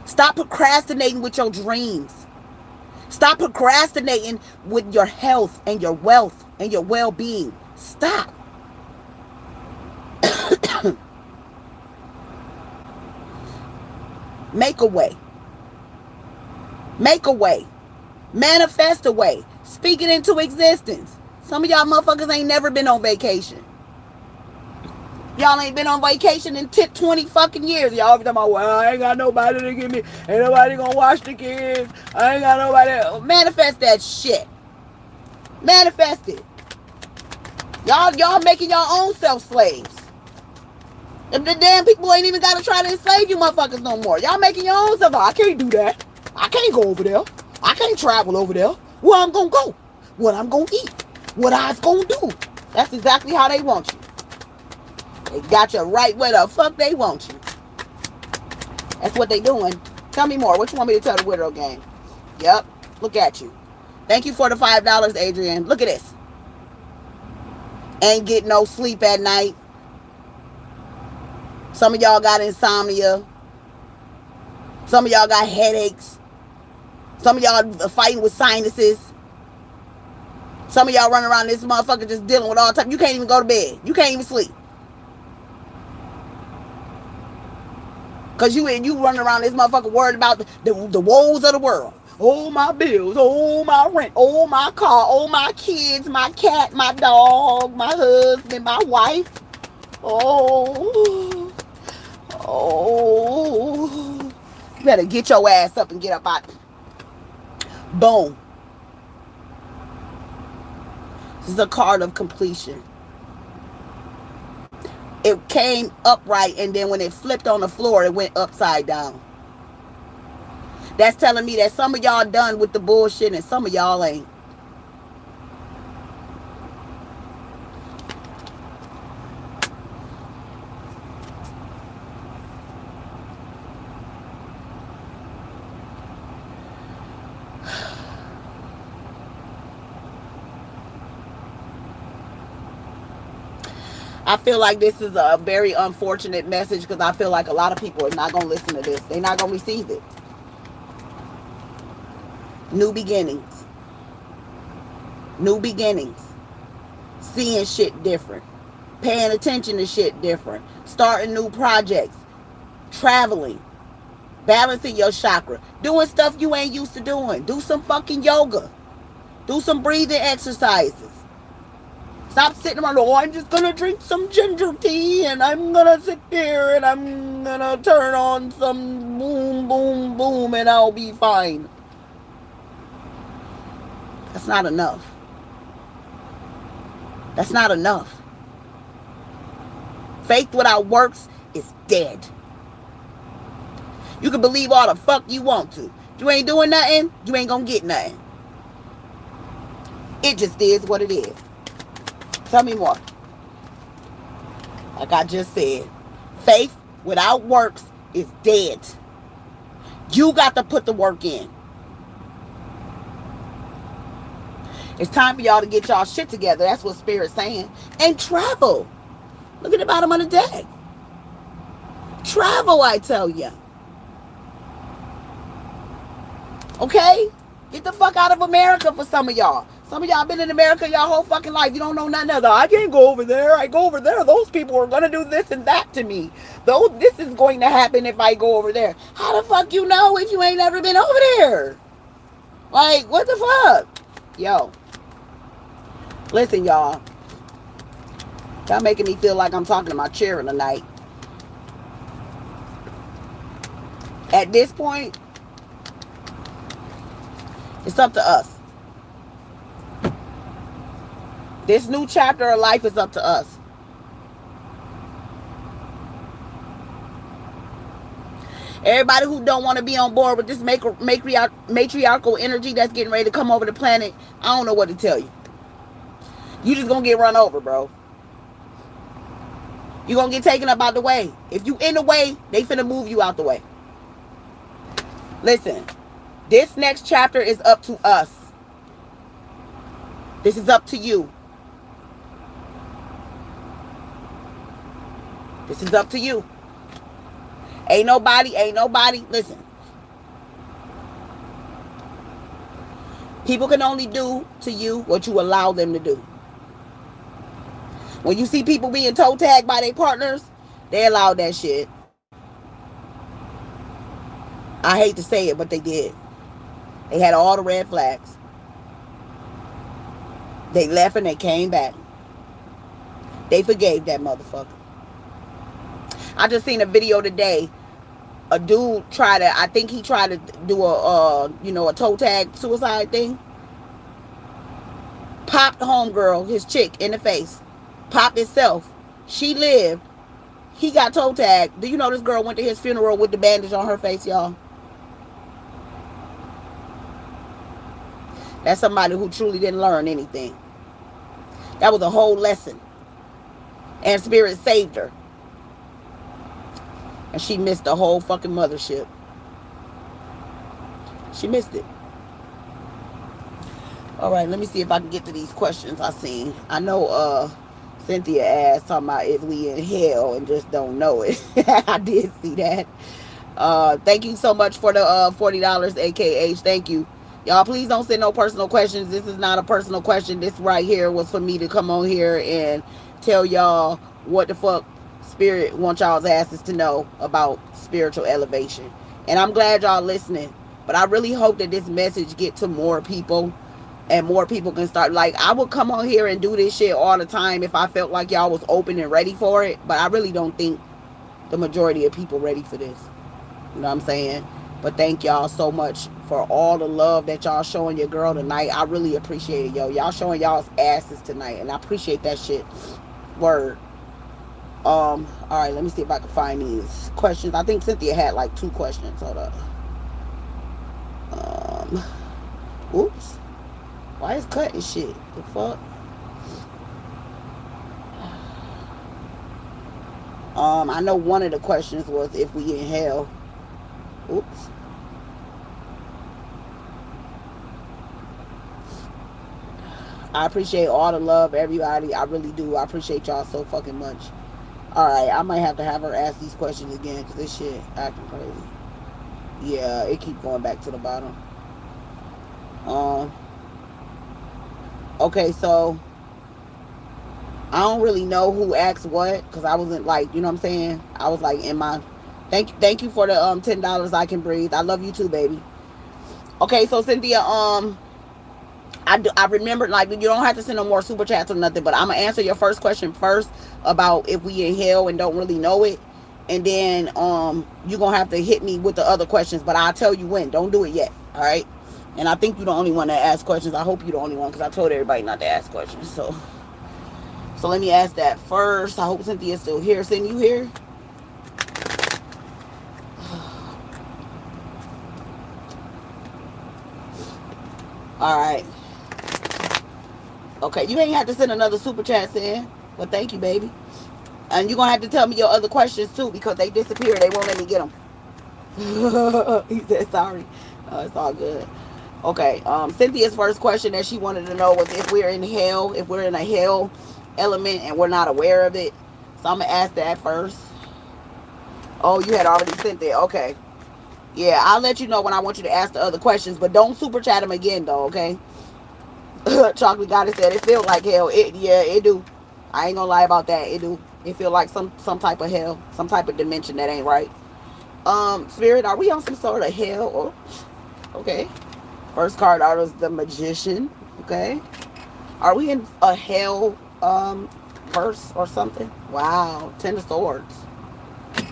Stop procrastinating with your dreams. Stop procrastinating with your health and your wealth and your well-being. Stop. Make a way. Make a way. Manifest a way. Speak it into existence. Some of y'all motherfuckers ain't never been on vacation. Y'all ain't been on vacation in 20 fucking years. Y'all be talking about, well, I ain't got nobody to give me. Ain't nobody gonna watch the kids. I ain't got nobody. Manifest that shit. Manifest it. Y'all making your own self slaves. The damn people ain't even gotta try to enslave you motherfuckers no more. Y'all making your own self. I can't do that. I can't go over there. I can't travel over there. Where I'm gonna go. What I'm gonna eat. What I was gonna do. That's exactly how they want you. They got you right where the fuck they want you. That's what they doing. Tell me more. What you want me to tell the Weirdo Gang? Yep. Look at you. Thank you for the $5, Adrian. Look at this. Ain't getting no sleep at night. Some of y'all got insomnia. Some of y'all got headaches. Some of y'all fighting with sinuses. Some of y'all running around this motherfucker just dealing with all time. You can't even go to bed. You can't even sleep. Because you running around this motherfucker worried about the woes of the world. Oh, my bills. Oh, my rent. Oh, my car. Oh, my kids. My cat. My dog. My husband. My wife. Oh. Oh. You better get your ass up and get up out. Boom. This is a card of completion. It came upright, and then when it flipped on the floor, it went upside down. That's telling me that some of y'all done with the bullshit and some of y'all ain't. I feel like this is a very unfortunate message because I feel like a lot of people are not going to listen to this. They're not going to receive it. New beginnings. New beginnings. Seeing shit different. Paying attention to shit different. Starting new projects. Traveling. Balancing your chakra. Doing stuff you ain't used to doing. Do some fucking yoga. Do some breathing exercises. Stop sitting around, oh, I'm just going to drink some ginger tea and I'm going to sit there and I'm going to turn on some boom, boom, boom and I'll be fine. That's not enough. That's not enough. Faith without works is dead. You can believe all the fuck you want to. You ain't doing nothing, you ain't going to get nothing. It just is what it is. Tell me more. Like I just said, faith without works is dead. You got to put the work in. It's time for y'all to get y'all shit together. That's what Spirit's saying. And travel. Look at the bottom of the deck. Travel, I tell you. Okay? Get the fuck out of America for some of y'all. Some of y'all been in America y'all whole fucking life. You don't know nothing else. I can't go over there. I go over there. Those people are going to do this and that to me. Though this is going to happen if I go over there. How the fuck you know if you ain't never been over there? Like, what the fuck? Yo. Listen, y'all. Y'all making me feel like I'm talking to my children tonight. At this point, it's up to us. This new chapter of life is up to us. Everybody who don't want to be on board with this matriarchal energy that's getting ready to come over the planet, I don't know what to tell you. You just gonna get run over, bro. You gonna get taken up out the way. If you in the way, they finna move you out the way. Listen, this next chapter is up to us. This is up to you. This is up to you. Ain't nobody, listen. People can only do to you what you allow them to do. When you see people being toe tagged by their partners, they allowed that shit. I hate to say it, but they did. They had all the red flags. They left and they came back. They forgave that motherfucker. I just seen a video today. A dude I think he tried to do a toe tag suicide thing. Popped homegirl, his chick, in the face. Popped himself. She lived. He got toe tagged. Do you know this girl went to his funeral with the bandage on her face, y'all? That's somebody who truly didn't learn anything. That was a whole lesson. And Spirit saved her. And she missed the whole fucking mothership. She missed it. All right, let me see if I can get to these questions I seen. I know Cynthia asked, talking about if we in hell and just don't know it. I did see that. Thank you so much for the $40, AKH. Thank you. Y'all, please don't send no personal questions. This is not a personal question. This right here was for me to come on here and tell y'all what the fuck Spirit wants y'all's asses to know about spiritual elevation. And I'm glad y'all listening. But I really hope that this message get to more people. And more people can start. Like, I would come on here and do this shit all the time if I felt like y'all was open and ready for it. But I really don't think the majority of people ready for this. You know what I'm saying? But thank y'all so much for all the love that y'all showing your girl tonight. I really appreciate it, yo. Y'all showing y'all's asses tonight. And I appreciate that shit. Word. All right, let me see if I can find these questions. I think Cynthia had like 2 questions. Hold up. Oops. Why is cutting shit? The fuck? I know one of the questions was if we in hell. Oops. I appreciate all the love, everybody. I really do. I appreciate y'all so fucking much. Alright, I might have to have her ask these questions again because this shit acting crazy. Yeah, it keep going back to the bottom. Okay, so I don't really know who asked what because I wasn't like, you know what I'm saying? I was like in my thank you for the $10 I can breathe. I love you too, baby. Okay, so Cynthia, I remember, like, you don't have to send no more super chats or nothing, but I'm gonna answer your first question first about if we in hell and don't really know it, and then you're gonna have to hit me with the other questions, but I'll tell you when. Don't do it yet, all right? And I think you're the only one that asks questions. I hope you're the only one because I told everybody not to ask questions. So let me ask that first. I hope Cynthia's still here. Cindy, you here? All right. Okay, you ain't have to send another super chat, Sin. But thank you, baby. And you're going to have to tell me your other questions, too, because they disappeared. They won't let me get them. He said sorry. It's all good. Okay. Cynthia's first question that she wanted to know was if we're in hell, if we're in a hell element and we're not aware of it. So I'm gonna ask that first. Oh, you had already sent it. Okay. Yeah, I'll let you know when I want you to ask the other questions, but don't super chat them again though, okay? Chocolate Goddess said it feels like hell. Yeah, it do. I ain't gonna lie about that. It do. It feel like some type of hell, some type of dimension that ain't right. Spirit, are we on some sort of hell? Or okay. First card out is the Magician. Okay. Are we in a hell verse or something? Wow. Ten of Swords.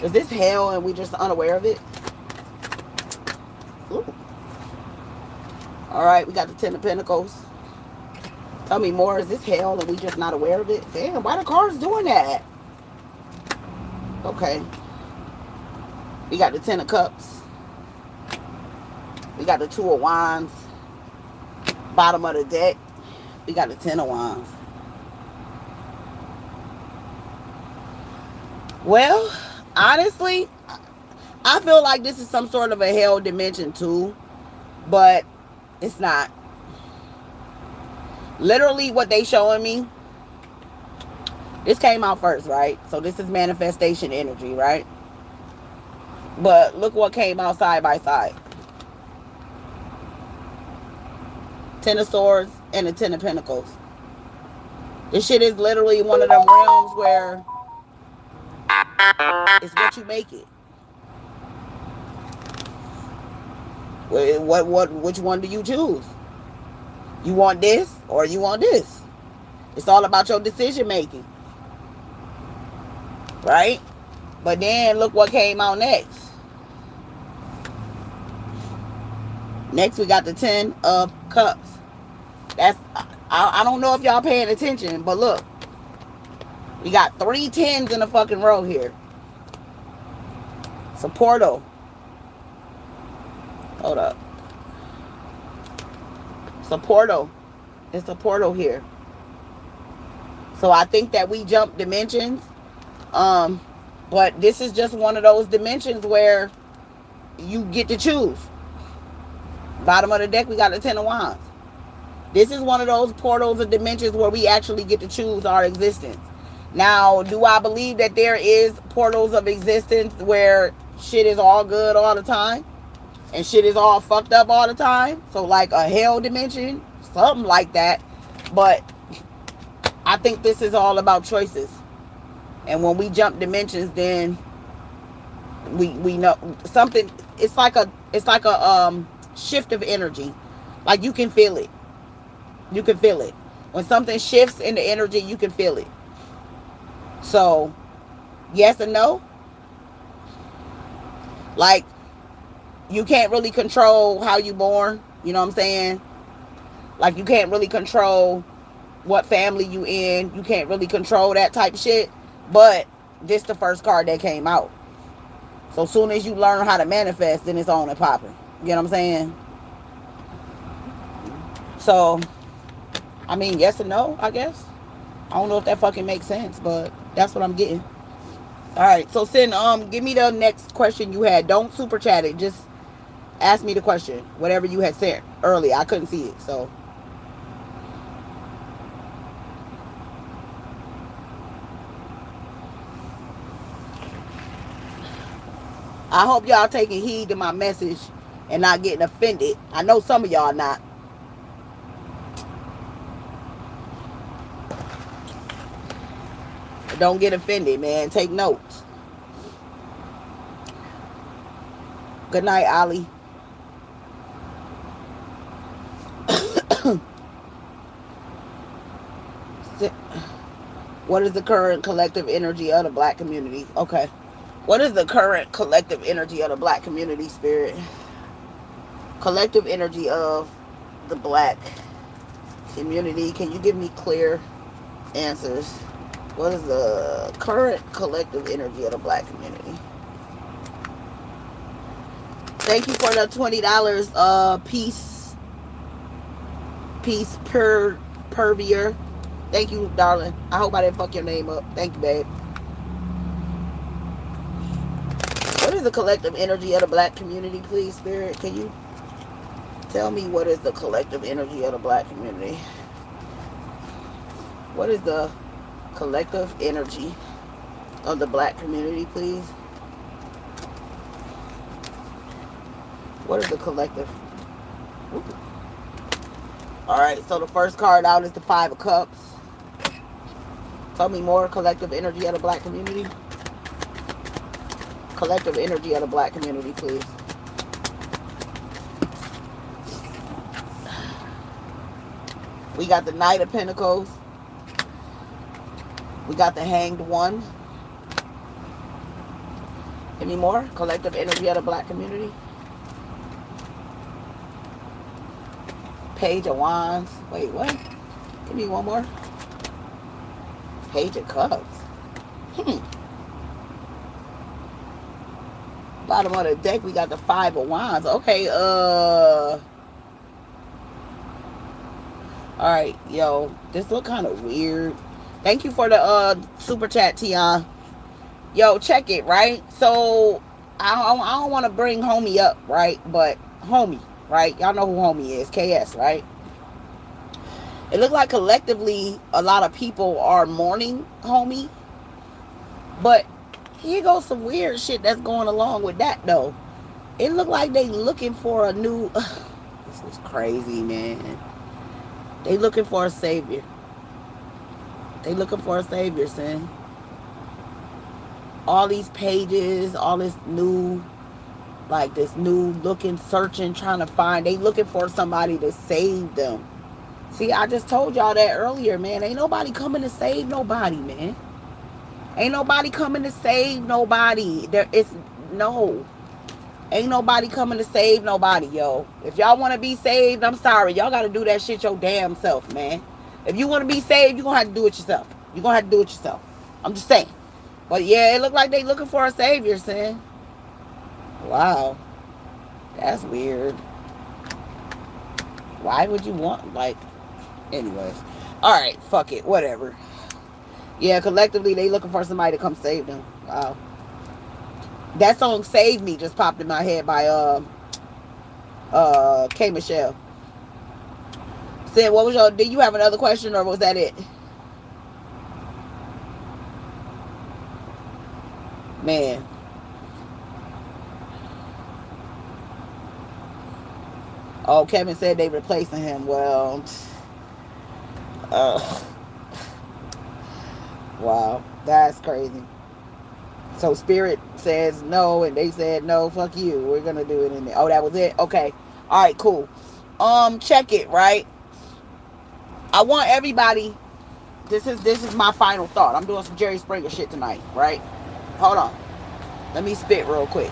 Is this hell and we just unaware of it? Ooh. All right, we got the Ten of Pentacles. Tell me more. Is this hell and we just not aware of it? Damn, why the cards doing that? Okay. We got the Ten of Cups. We got the Two of Wands. Bottom of the deck. We got the Ten of Wands. Well, honestly, I feel like this is some sort of a hell dimension too. But it's not. Literally what they showing me. This came out first, right? So this is manifestation energy, right? But look what came out side by side. Ten of Swords and the Ten of Pentacles. This shit is literally one of them realms where it's what you make it. Which one do you choose? You want this or you want this? It's all about your decision making. Right? But then look what came out next. Next we got the Ten of Cups. That's I don't know if y'all paying attention, but look. We got 3 tens in a fucking row here. It's a portal. Hold up. It's a portal. It's a portal here. So I think that we jump dimensions. But this is just one of those dimensions where you get to choose. Bottom of the deck, we got the Ten of Wands. This is one of those portals of dimensions where we actually get to choose our existence. Now, do I believe that there is portals of existence where shit is all good all the time? And shit is all fucked up all the time? So like a hell dimension? Something like that. But I think this is all about choices. And when we jump dimensions, then we know something. It's like a shift of energy. Like you can feel it. You can feel it. When something shifts in the energy, you can feel it. So, yes and no. Like, you can't really control how you born. You know what I'm saying? Like, you can't really control what family you in. You can't really control that type of shit. But this the first card that came out. So, as soon as you learn how to manifest, then it's on and popping. You know what I'm saying? So, I mean, yes and no, I guess. I don't know if that fucking makes sense, but that's what I'm getting. All right, so Sin, give me the next question you had. Don't super chat it. Just ask me the question. Whatever you had sent earlier. I couldn't see it, so. I hope y'all taking heed to my message and not getting offended. I know some of y'all not. Don't get offended, man. Take notes. Good night, Ali. What is the current collective energy of the black community? Okay. What is the current collective energy of the black community, Spirit? Collective energy of the black community. Can you give me clear answers? What is the current collective energy of the black community? Thank you for the $20. Peace Pervier. Thank you, darling. I hope I didn't fuck your name up. Thank you, babe. What is the collective energy of the black community, please, Spirit? Can you tell me what is the collective energy of the black community? What is the collective energy of the black community, please? What is the collective? Ooh. All right, so the first card out is the Five of Cups. Tell me more. Collective energy of the black community. Collective energy of the black community, please. We got the Knight of Pentacles. We got the Hanged One. Any more? Collective energy of the black community. Page of Wands. Wait, what? Give me one more. Page of Cups. Bottom of the deck, we got the Five of Wands. Okay, alright, yo. This look kind of weird. Thank you for the super chat, Tion. Yo, check it, right? So, I don't want to bring homie up, right? But homie, right? Y'all know who homie is. KS, right? It looked like collectively a lot of people are mourning homie. But here goes some weird shit that's going along with that, though. It looked like they looking for a new... This is crazy, man. They looking for a savior. They looking for a savior, son. All these pages, all this new... Like this new looking, searching, trying to find... They looking for somebody to save them. See, I just told y'all that earlier, man. Ain't nobody coming to save nobody, man. Ain't nobody coming to save nobody. No. Ain't nobody coming to save nobody, yo. If y'all want to be saved, I'm sorry. Y'all got to do that shit your damn self, man. If you want to be saved, you're going to have to do it yourself. You're going to have to do it yourself. I'm just saying. But yeah, it looked like they looking for a savior, son. Wow. That's weird. Why would you want, like... Anyways. Alright, fuck it. Whatever. Yeah, collectively, they looking for somebody to come save them. Wow. That song Save Me just popped in my head by K. Michelle. Said, what was your... Did you have another question or was that it? Man. Oh, Kevin said they replacing him. Well... Wow, that's crazy. So Spirit says no, and they said no. Fuck you. We're gonna do it in there. Oh, that was it. Okay. All right. Cool. Check it. Right. I want everybody. This is my final thought. I'm doing some Jerry Springer shit tonight. Right. Hold on. Let me spit real quick.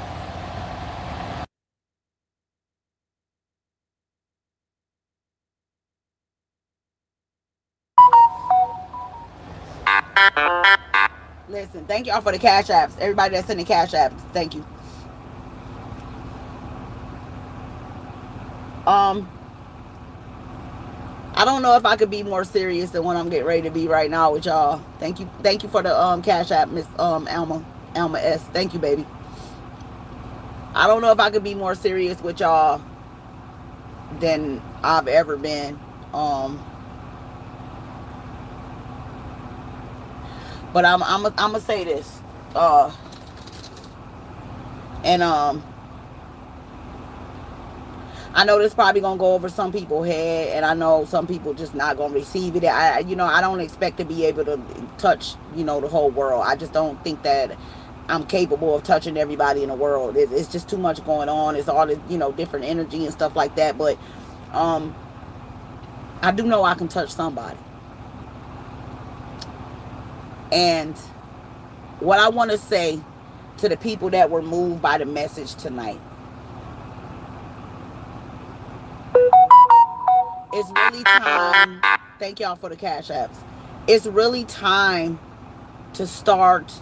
Listen, thank y'all for the cash apps. Everybody that's sending cash apps, thank you. I don't know if I could be more serious than what I'm getting ready to be right now with y'all. Thank you for the cash app, Miss Alma S. Thank you, baby. I don't know if I could be more serious with y'all than I've ever been. But I'm gonna say this, and I know this probably gonna go over some people's head, and I know some people just not gonna receive it. I don't expect to be able to touch, the whole world. I just don't think that I'm capable of touching everybody in the world. It's just too much going on. It's all this, different energy and stuff like that. But I do know I can touch somebody. And what I want to say to the people that were moved by the message tonight, it's really time. Thank y'all for the cash apps. It's really time to start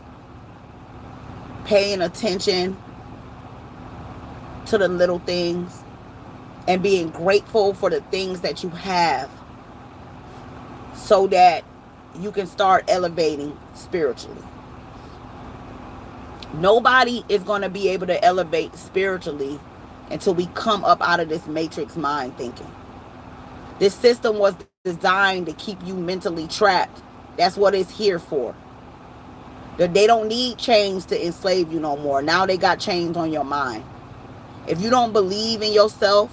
paying attention to the little things and being grateful for the things that you have, so that you can start elevating spiritually. Nobody is going to be able to elevate spiritually until we come up out of this matrix mind thinking. This system was designed to keep you mentally trapped. That's what it's here for. They don't need chains to enslave you no more. Now they got chains on your mind. If you don't believe in yourself,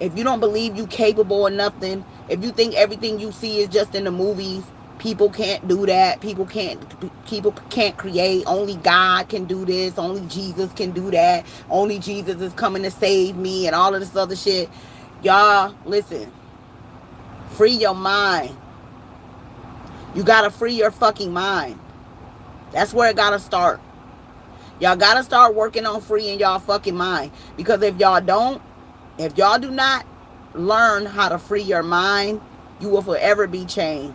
if you don't believe you capable of nothing, if you think everything you see is just in the movies, people can't do that. People can't create. Only God can do this. Only Jesus can do that. Only Jesus is coming to save me and all of this other shit. Y'all, listen. Free your mind. You gotta free your fucking mind. That's where it gotta start. Y'all gotta start working on freeing y'all fucking mind. Because if y'all do not learn how to free your mind, you will forever be chained.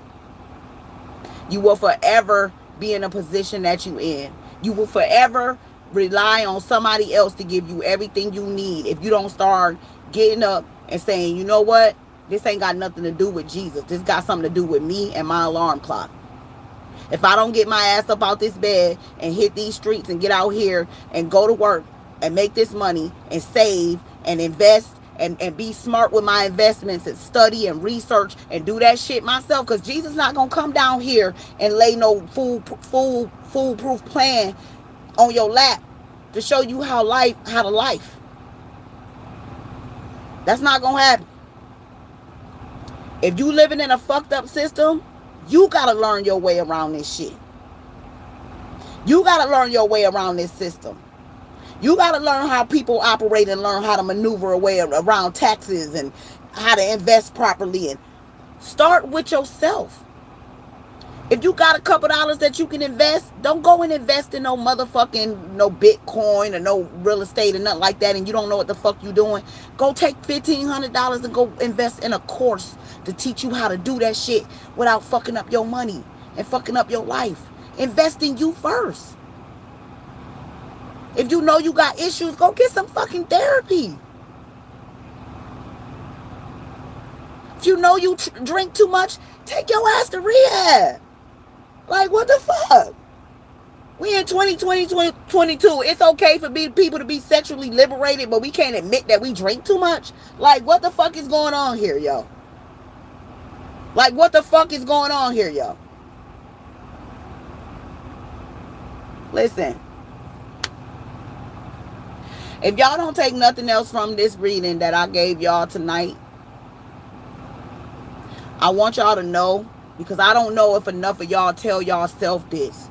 You will forever be in a position that you in. You will forever rely on somebody else to give you everything you need if you don't start getting up and saying, you know what? This ain't got nothing to do with Jesus. This got something to do with me and my alarm clock. If I don't get my ass up out this bed and hit these streets and get out here and go to work and make this money and save and invest and be smart with my investments and study and research and do that shit myself, because Jesus not going to come down here and lay no foolproof plan on your lap to show you how to life. That's not going to happen. If you living in a fucked up system, you got to learn your way around this shit. You got to learn your way around this system. You got to learn how people operate and learn how to maneuver away around taxes and how to invest properly. And start with yourself. If you got a couple dollars that you can invest, don't go and invest in no motherfucking, no Bitcoin or no real estate or nothing like that, and you don't know what the fuck you doing. Go take $1,500 and go invest in a course to teach you how to do that shit without fucking up your money and fucking up your life. Invest in you first. If you know you got issues, go get some fucking therapy. If you know you drink too much, take your ass to rehab. Like, what the fuck? We in 2020, 2022. It's okay for people to be sexually liberated, but we can't admit that we drink too much? Like, what the fuck is going on here, yo? Like, what the fuck is going on here, yo? Listen. If y'all don't take nothing else from this reading that I gave y'all tonight, I want y'all to know, because I don't know if enough of y'all tell y'all self this,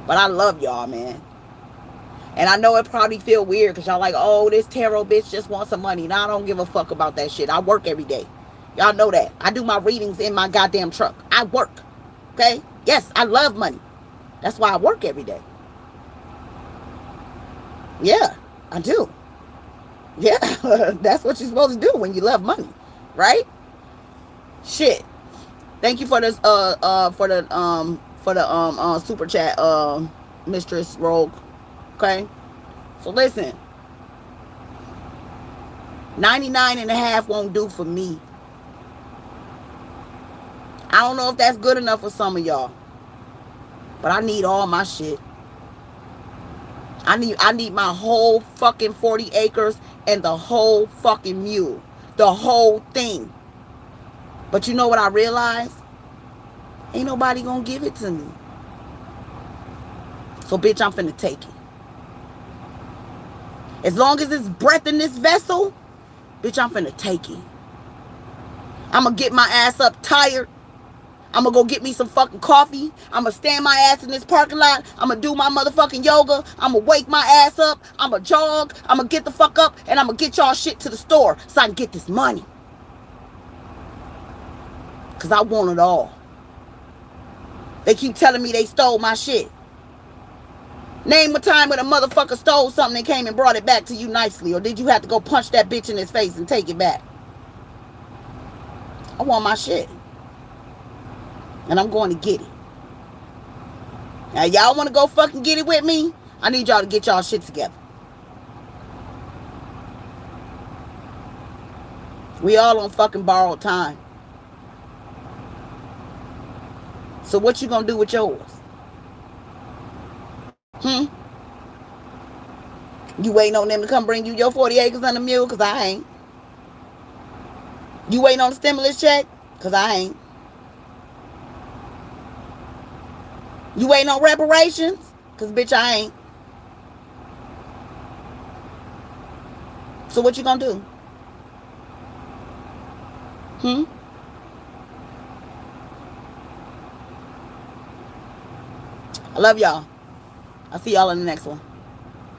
but I love y'all, man. And I know it probably feel weird because y'all like, oh, this tarot bitch just wants some money. Now I don't give a fuck about that shit. I work every day. Y'all know that. I do my readings in my goddamn truck. I work. Okay? Yes, I love money. That's why I work every day. Yeah, I do. Yeah, that's what you're supposed to do when you love money, right? Shit. Thank you for this for the super chat, Mistress Rogue. Okay? So listen. 99.5 won't do for me. I don't know if that's good enough for some of y'all, but I need all my shit. I need my whole fucking 40 acres and the whole fucking mule. The whole thing. But you know what I realized? Ain't nobody gonna give it to me. So bitch, I'm finna take it. As long as it's breath in this vessel, bitch, I'm finna take it. I'm gonna get my ass up tired. I'm gonna go get me some fucking coffee. I'm gonna stand my ass in this parking lot. I'm gonna do my motherfucking yoga. I'm gonna wake my ass up. I'm gonna jog. I'm gonna get the fuck up. And I'm gonna get y'all shit to the store so I can get this money. Because I want it all. They keep telling me they stole my shit. Name a time when a motherfucker stole something and came and brought it back to you nicely. Or did you have to go punch that bitch in his face and take it back? I want my shit. And I'm going to get it. Now, y'all want to go fucking get it with me? I need y'all to get y'all shit together. We all on fucking borrowed time. So what you gonna do with yours? Hmm? You waiting on them to come bring you your 40 acres and a mule? Because I ain't. You waiting on the stimulus check? Because I ain't. You waiting on reparations? Because, bitch, I ain't. So what you gonna do? Hmm? I love y'all. I'll see y'all in the next one.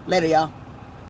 Later, y'all.